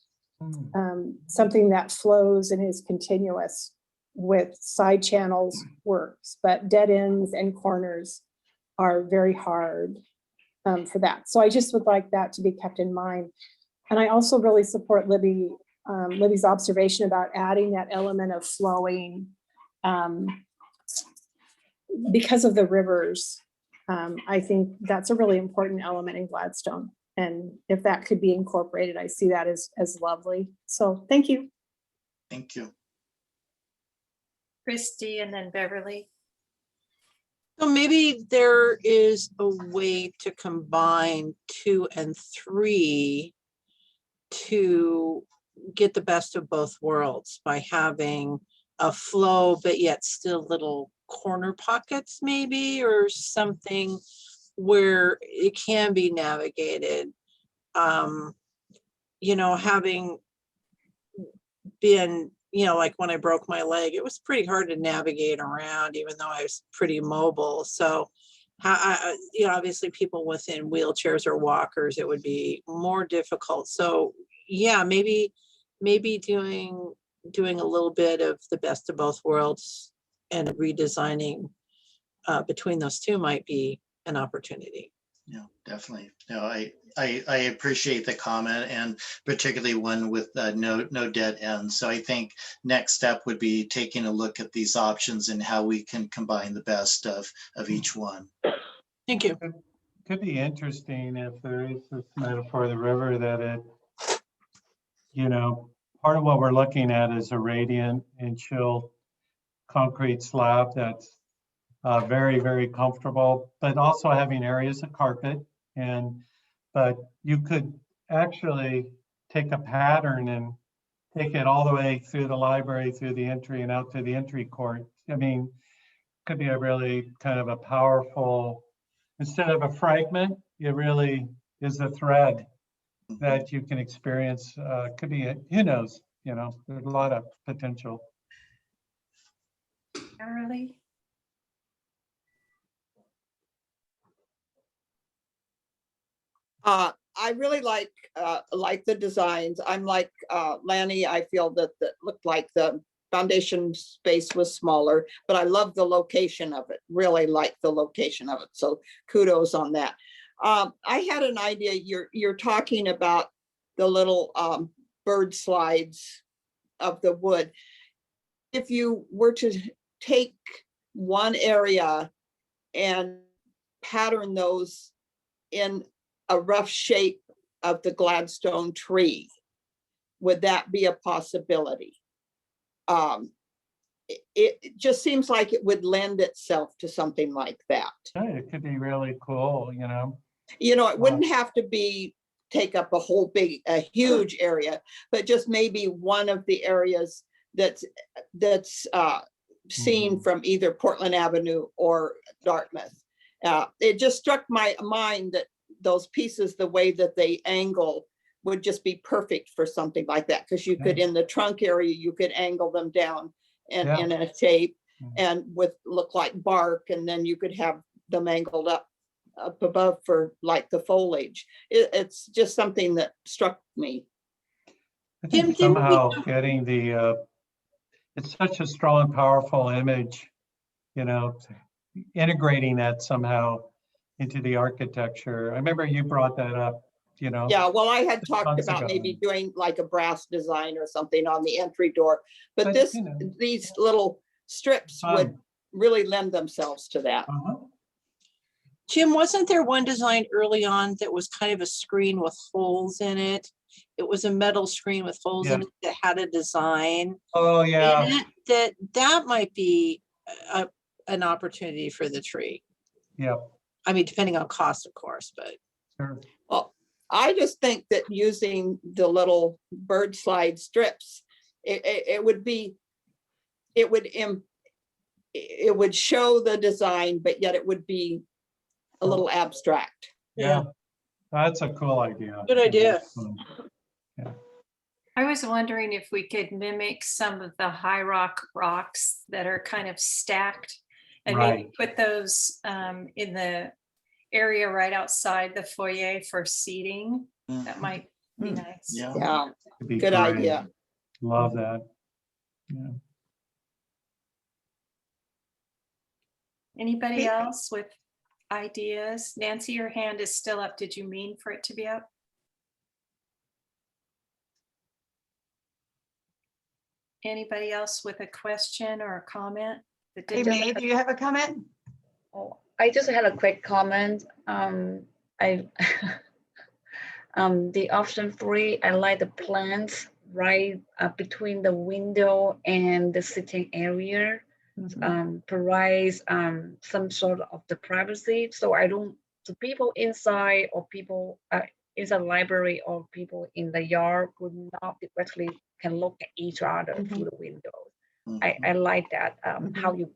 Something that flows and is continuous with side channels works, but dead ends and corners are very hard for that. So I just would like that to be kept in mind. And I also really support Libby's observation about adding that element of flowing because of the rivers. I think that's a really important element in Gladstone. And if that could be incorporated, I see that as lovely. So thank you. Thank you. Christy and then Beverly. So maybe there is a way to combine 2 and 3 to get the best of both worlds by having a flow, but yet still little corner pockets maybe, or something where it can be navigated. You know, having been, you know, like when I broke my leg, it was pretty hard to navigate around, even though I was pretty mobile. So, you know, obviously people within wheelchairs or walkers, it would be more difficult. So, yeah, maybe doing a little bit of the best of both worlds and redesigning between those two might be an opportunity. Yeah, definitely. No, I appreciate the comment, and particularly one with no dead ends. So I think next step would be taking a look at these options and how we can combine the best of each one. Thank you. Could be interesting if there is this metaphor of the river that it, you know, part of what we're looking at is a radiant and chill concrete slab that's very, very comfortable, but also having areas of carpet. But you could actually take a pattern and take it all the way through the library, through the entry and out to the entry court. I mean, could be a really kind of a powerful, instead of a fragment, it really is a thread that you can experience. Could be, who knows, you know, there's a lot of potential. Beverly. I really like the designs. I'm like Lanny. I feel that looked like the foundation space was smaller, but I love the location of it. Really like the location of it. So kudos on that. I had an idea. You're talking about the little bird slides of the wood. If you were to take one area and pattern those in a rough shape of the Gladstone tree, would that be a possibility? It just seems like it would lend itself to something like that. Yeah, it could be really cool, you know. You know, it wouldn't have to be take up a huge area, but just maybe one of the areas that's seen from either Portland Avenue or Dartmouth. It just struck my mind that those pieces, the way that they angle, would just be perfect for something like that, because you could, in the trunk area, you could angle them down and in a shape and with look like bark, and then you could have them angled up above for like the foliage. It's just something that struck me. I think somehow getting the it's such a strong, powerful image, you know, integrating that somehow into the architecture. I remember you brought that up, you know. Yeah, well, I had talked months about ago. maybe doing like a brass design or something on the entry door, but this, you know, these little strips would really lend themselves to that. Jim, wasn't there one design early on that was kind of a screen with holes in it? It was a metal screen with holes in it that had a design. Oh, yeah. That might be an opportunity for the tree. Yeah. I mean, depending on cost, of course, but. Sure. Well, I just think that using the little bird slide strips, it would show the design, but yet it would be a little abstract. Yeah, that's a cool idea. Good idea. Yeah. I was wondering if we could mimic some of the high rock rocks that are kind of stacked and maybe put those in the area right outside the foyer for seating. That might be nice. Yeah, It'd be good great. idea. Love that. Yeah. Anybody else with ideas? Nancy, your hand is still up. Did you mean for it to be up? Anybody else with a question or a comment? Hey, May, do you have a comment? Oh, I just had a quick comment. I the option 3, I like the plants right between the window and the sitting area. Provides some sort of the privacy, so the people inside or people inside the library or people in the yard would not directly can look at each other through the window. I like that how you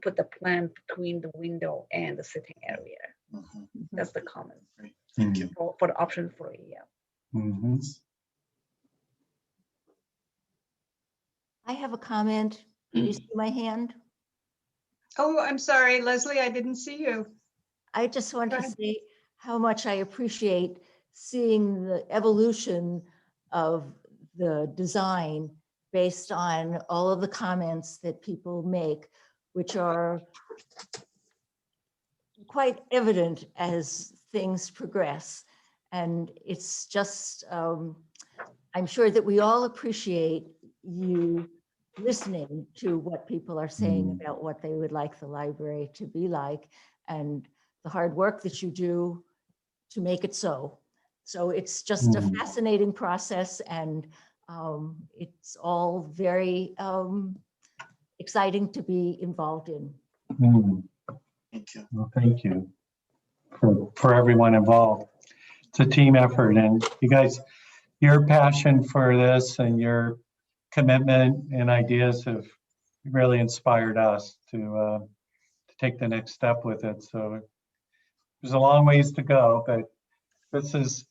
put the plant between the window and the sitting area. That's the comment. Thank you. For the option 3. Yeah. I have a comment. Do you see my hand? Oh, I'm sorry, Leslie, I didn't see you. I just want to say how much I appreciate seeing the evolution of the design based on all of the comments that people make, which are quite evident as things progress. And it's just, I'm sure that we all appreciate you listening to what people are saying about what they would like the library to be like and the hard work that you do to make it so. So it's just a fascinating process, and it's all very exciting to be involved in. Thank you. Well, thank you for everyone involved. It's a team effort, and you guys, your passion for this and your commitment and ideas have really inspired us to take the next step with it. So there's a long ways to go, but this is,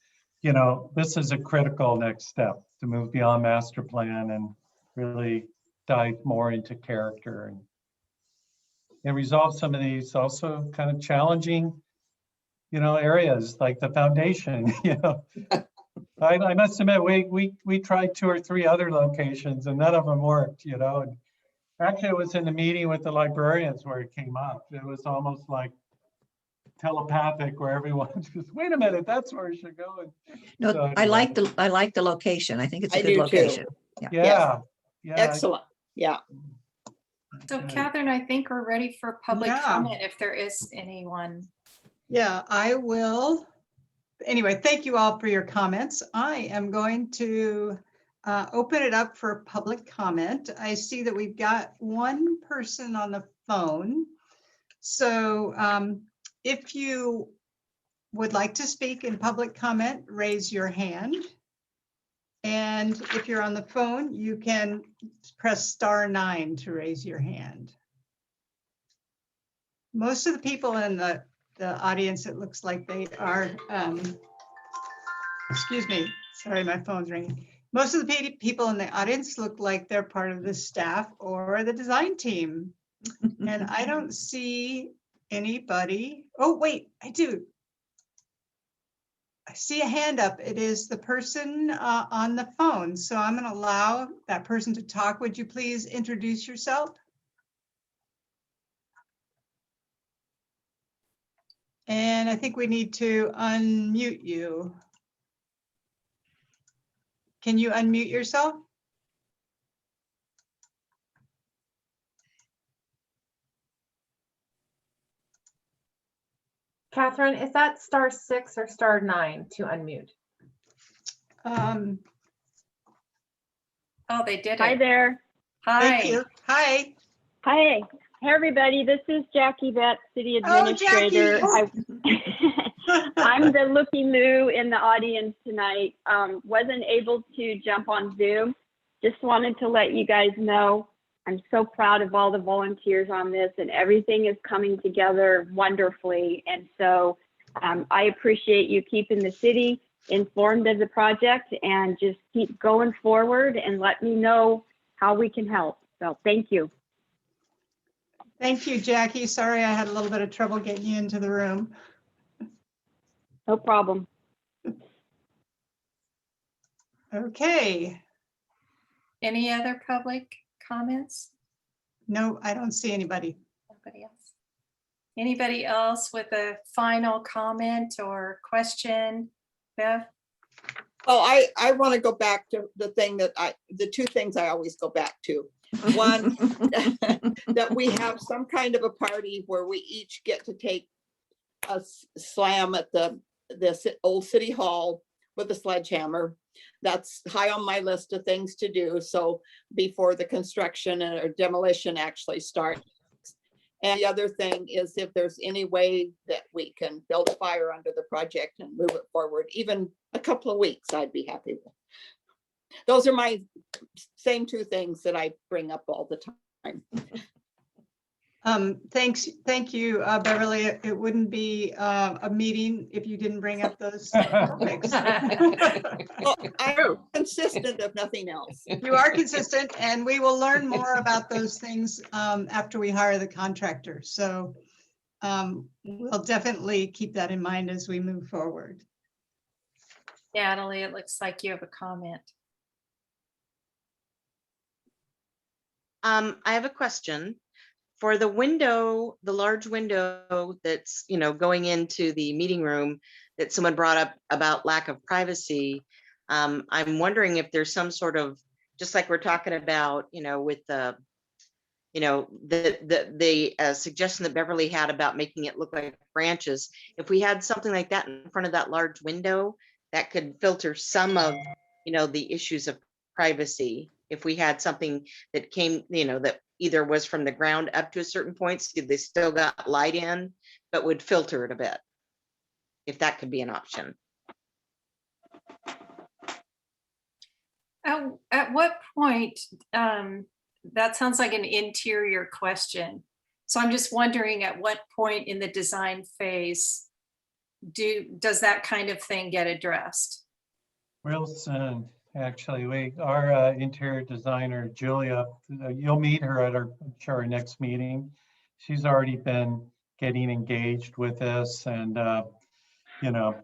this is a critical next step to move beyond master plan and really dive more into character and resolve some of these also kind of challenging, areas like the foundation. I must admit, we tried 2 or 3 other locations and none of them worked, and actually it was in the meeting with the librarians where it came up. It was almost like telepathic, where everyone just, wait a minute, that's where it should go. No, so I like the location. I think it's a I good do too. location. Yeah. Excellent. Yeah. So Catherine, I think we're ready for public comment if there is anyone. Yeah, I will. Anyway, thank you all for your comments. I am going to open it up for public comment. I see that we've got one person on the phone. So if you would like to speak in public comment, raise your hand. And if you're on the phone, you can press *9 to raise your hand. Most of the people in the audience, it looks like they are, excuse me, sorry, my phone's ringing. Most of the people in the audience look like they're part of the staff or the design team. And I don't see anybody. Oh, wait, I do. I see a hand up. It is the person on the phone. So I'm going to allow that person to talk. Would you please introduce yourself? And I think we need to unmute you. Can you unmute yourself? Catherine, is that *6 or *9 to unmute? Oh, they did it. Hi there. Hi. Thank you. Hi. Hi. Hey, everybody, this is Jackie Vette, City Oh, Administrator. I'm the looky-loo in the audience tonight. Wasn't able to jump on Zoom. Just wanted to let you guys know I'm so proud of all the volunteers on this, and everything is coming together wonderfully. And so I appreciate you keeping the city informed of the project, and just keep going forward and let me know how we can help. So thank you. Thank you, Jackie. Sorry, I had a little bit of trouble getting you into the room. No problem. Okay. Any other public comments? No, I don't see anybody. Nobody else. Anybody else with a final comment or question? Bev? Oh, I want to go back to the thing that the two things I always go back to. One, that we have some kind of a party where we each get to take a slam at the old city hall with a sledgehammer. That's high on my list of things to do. So before the construction or demolition actually starts. And the other thing is, if there's any way that we can build a fire under the project and move it forward, even a couple of weeks, I'd be happy with. Those are my same two things that I bring up all the time. Thank you, Beverly. It wouldn't be a meeting if you didn't bring up those topics. Well, I'm consistent if nothing else. You are consistent, and we will learn more about those things after we hire the contractor. So we'll definitely keep that in mind as we move forward. Natalie, it looks like you have a comment. I have a question. For the window, the large window that's, going into the meeting room that someone brought up about lack of privacy, I'm wondering if there's some sort of, just like we're talking about, with the, the suggestion that Beverly had about making it look like branches, if we had something like that in front of that large window that could filter some of, the issues of privacy. If we had something that came, that either was from the ground up to a certain point, so they still got light in, but would filter it a bit, if that could be an option. At what point, that sounds like an interior question. So I'm just wondering, at what point in the design phase does that kind of thing get addressed? Real soon. Actually, our interior designer, Julia, you'll meet her at our next meeting. She's already been getting engaged with this, and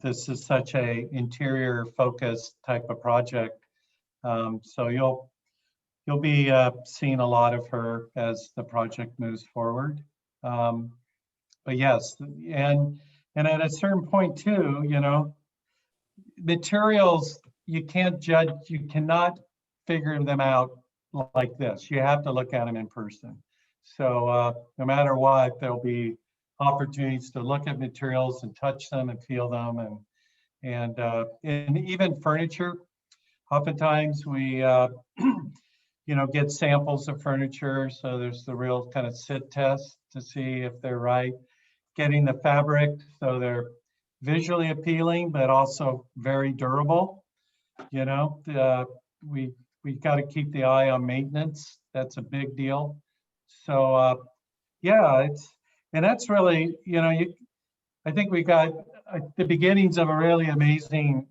this is such a interior focused type of project. So you'll be seeing a lot of her as the project moves forward. But yes, and at a certain point too, materials, you can't judge, you cannot figure them out like this. You have to look at them in person. So no matter what, there'll be opportunities to look at materials and touch them and feel them, and even furniture. Oftentimes we get samples of furniture, so there's the real kind of sit test to see if they're right. Getting the fabric so they're visually appealing but also very durable. We got to keep the eye on maintenance. That's a big deal. So yeah, that's really, I think we got the beginnings of a really amazing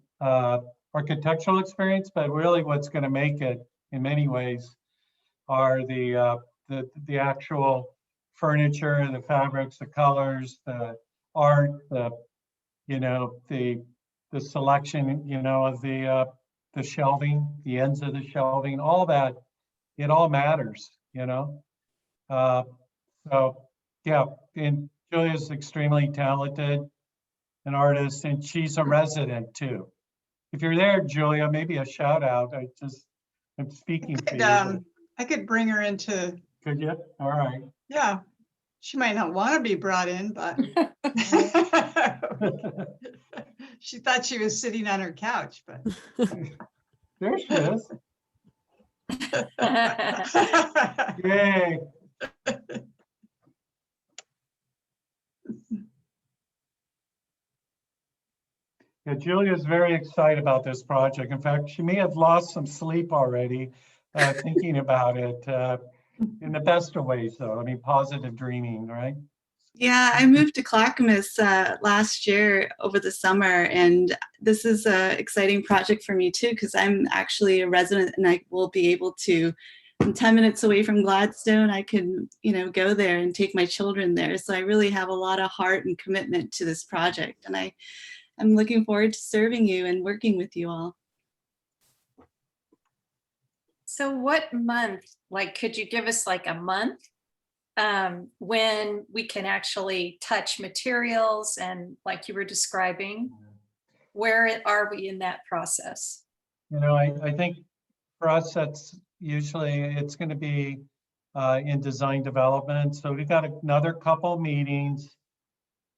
architectural experience, but really what's going to make it in many ways are the actual furniture, the fabrics, the colors, the art, the selection, of the shelving, the ends of the shelving, all that, it all matters, So yeah, and Julia's extremely talented, an artist, and she's a resident too. If you're there, Julia, maybe a shout out. I'm speaking for you. I could bring her into. Could you? All right. Yeah, she might not want to be brought in, but she thought she was sitting on her couch, but there she is. Yay. Yeah, Julia's very excited about this project. In fact, she may have lost some sleep already thinking about it in the best of ways, though. I mean, positive dreaming, right? Yeah, I moved to Clackamas last year over the summer, and this is an exciting project for me too, because I'm actually a resident and I will be able to, I'm 10 minutes away from Gladstone. I can, go there and take my children there. So I really have a lot of heart and commitment to this project, and I'm looking forward to serving you and working with you all. So what month, like, could you give us like a month when we can actually touch materials and like you were describing? Where are we in that process? I think for us, that's usually, it's going to be in design development. So we've got another couple meetings,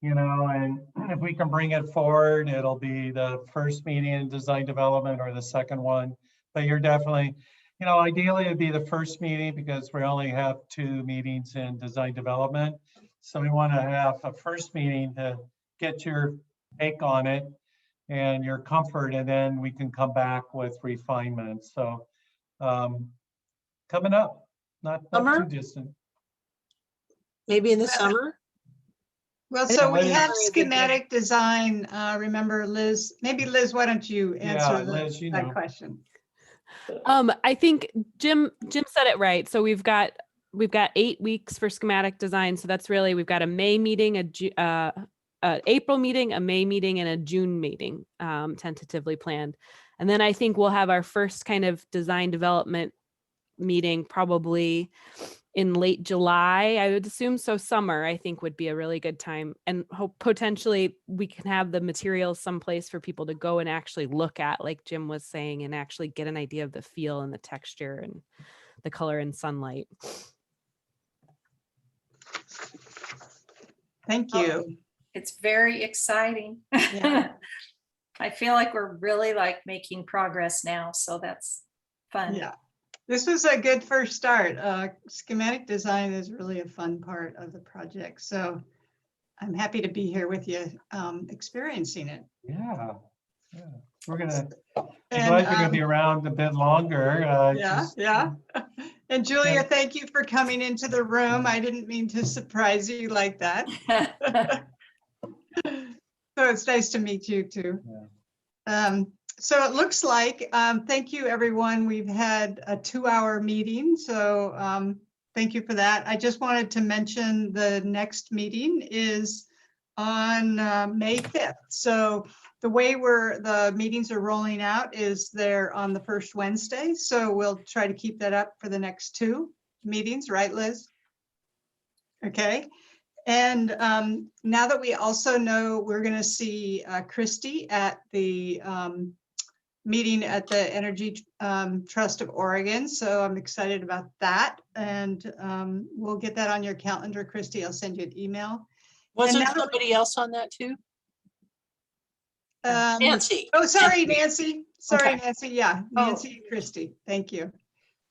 and if we can bring it forward, it'll be the first meeting in design development or the second one. But you're definitely, ideally it'd be the first meeting because we only have 2 meetings in design development. So we want to have a first meeting to get your take on it and your comfort, and then we can come back with refinements. So coming up, not too distant. Maybe in the summer? Well, Yeah, so we Liz. have schematic design. Remember, Liz, maybe Liz, why don't you answer Liz, that question? I think Jim said it right. So we've got 8 weeks for schematic design. So that's really, we've got a May meeting, a April meeting, a May meeting, and a June meeting tentatively planned. And then I think we'll have our first kind of design development meeting probably in late July, I would assume. So summer, I think, would be a really good time, and hope potentially we can have the materials someplace for people to go and actually look at, like Jim was saying, and actually get an idea of the feel and the texture and the color and sunlight. Thank you. It's very exciting. Yeah. I feel like we're really like making progress now, so that's fun. Yeah. This was a good first start. Schematic design is really a fun part of the project. So I'm happy to be here with you experiencing it. Yeah. We're going to be glad you're going to be around a bit longer. Yeah. And Julia, thank you for coming into the room. I didn't mean to surprise you like that. So it's nice to meet you too. Yeah. So it looks like, thank you, everyone. We've had a 2-hour meeting. So thank you for that. I just wanted to mention the next meeting is on May 5th. So the way the meetings are rolling out is they're on the first Wednesday. So we'll try to keep that up for the next 2 meetings, right, Liz? Okay. And now that we also know we're going to see Christy at the meeting at the Energy Trust of Oregon. So I'm excited about that. And we'll get that on your calendar, Christy. I'll send you an email. Wasn't somebody else on that too? Nancy. Oh, sorry, Nancy. Sorry, Okay. Nancy. Yeah, Nancy and Christy. Thank you.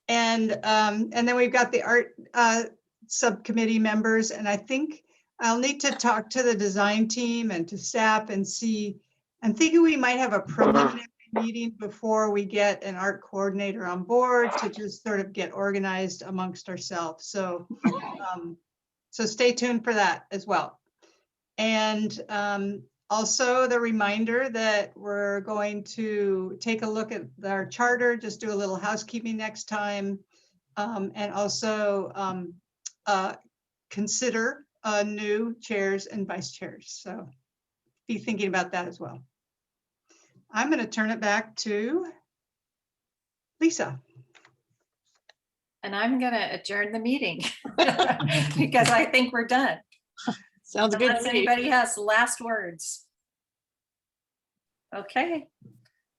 And then we've got the art subcommittee members. And I think I'll need to talk to the design team and to staff and see. I'm thinking we might have a preliminary meeting before we get an art coordinator on board to just sort of get organized amongst ourselves. So, so stay tuned for that as well. And also the reminder that we're going to take a look at our charter, just do a little housekeeping next time, and also consider new chairs and vice chairs. So be thinking about that as well. I'm going to turn it back to Lisa. And I'm going to adjourn the meeting because I think we're done. Sounds good. Unless anybody has last words. Okay.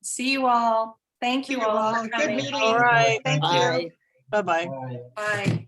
See you all. Thank you all for Good coming. meeting. All right. Thank you. Bye-bye. Bye.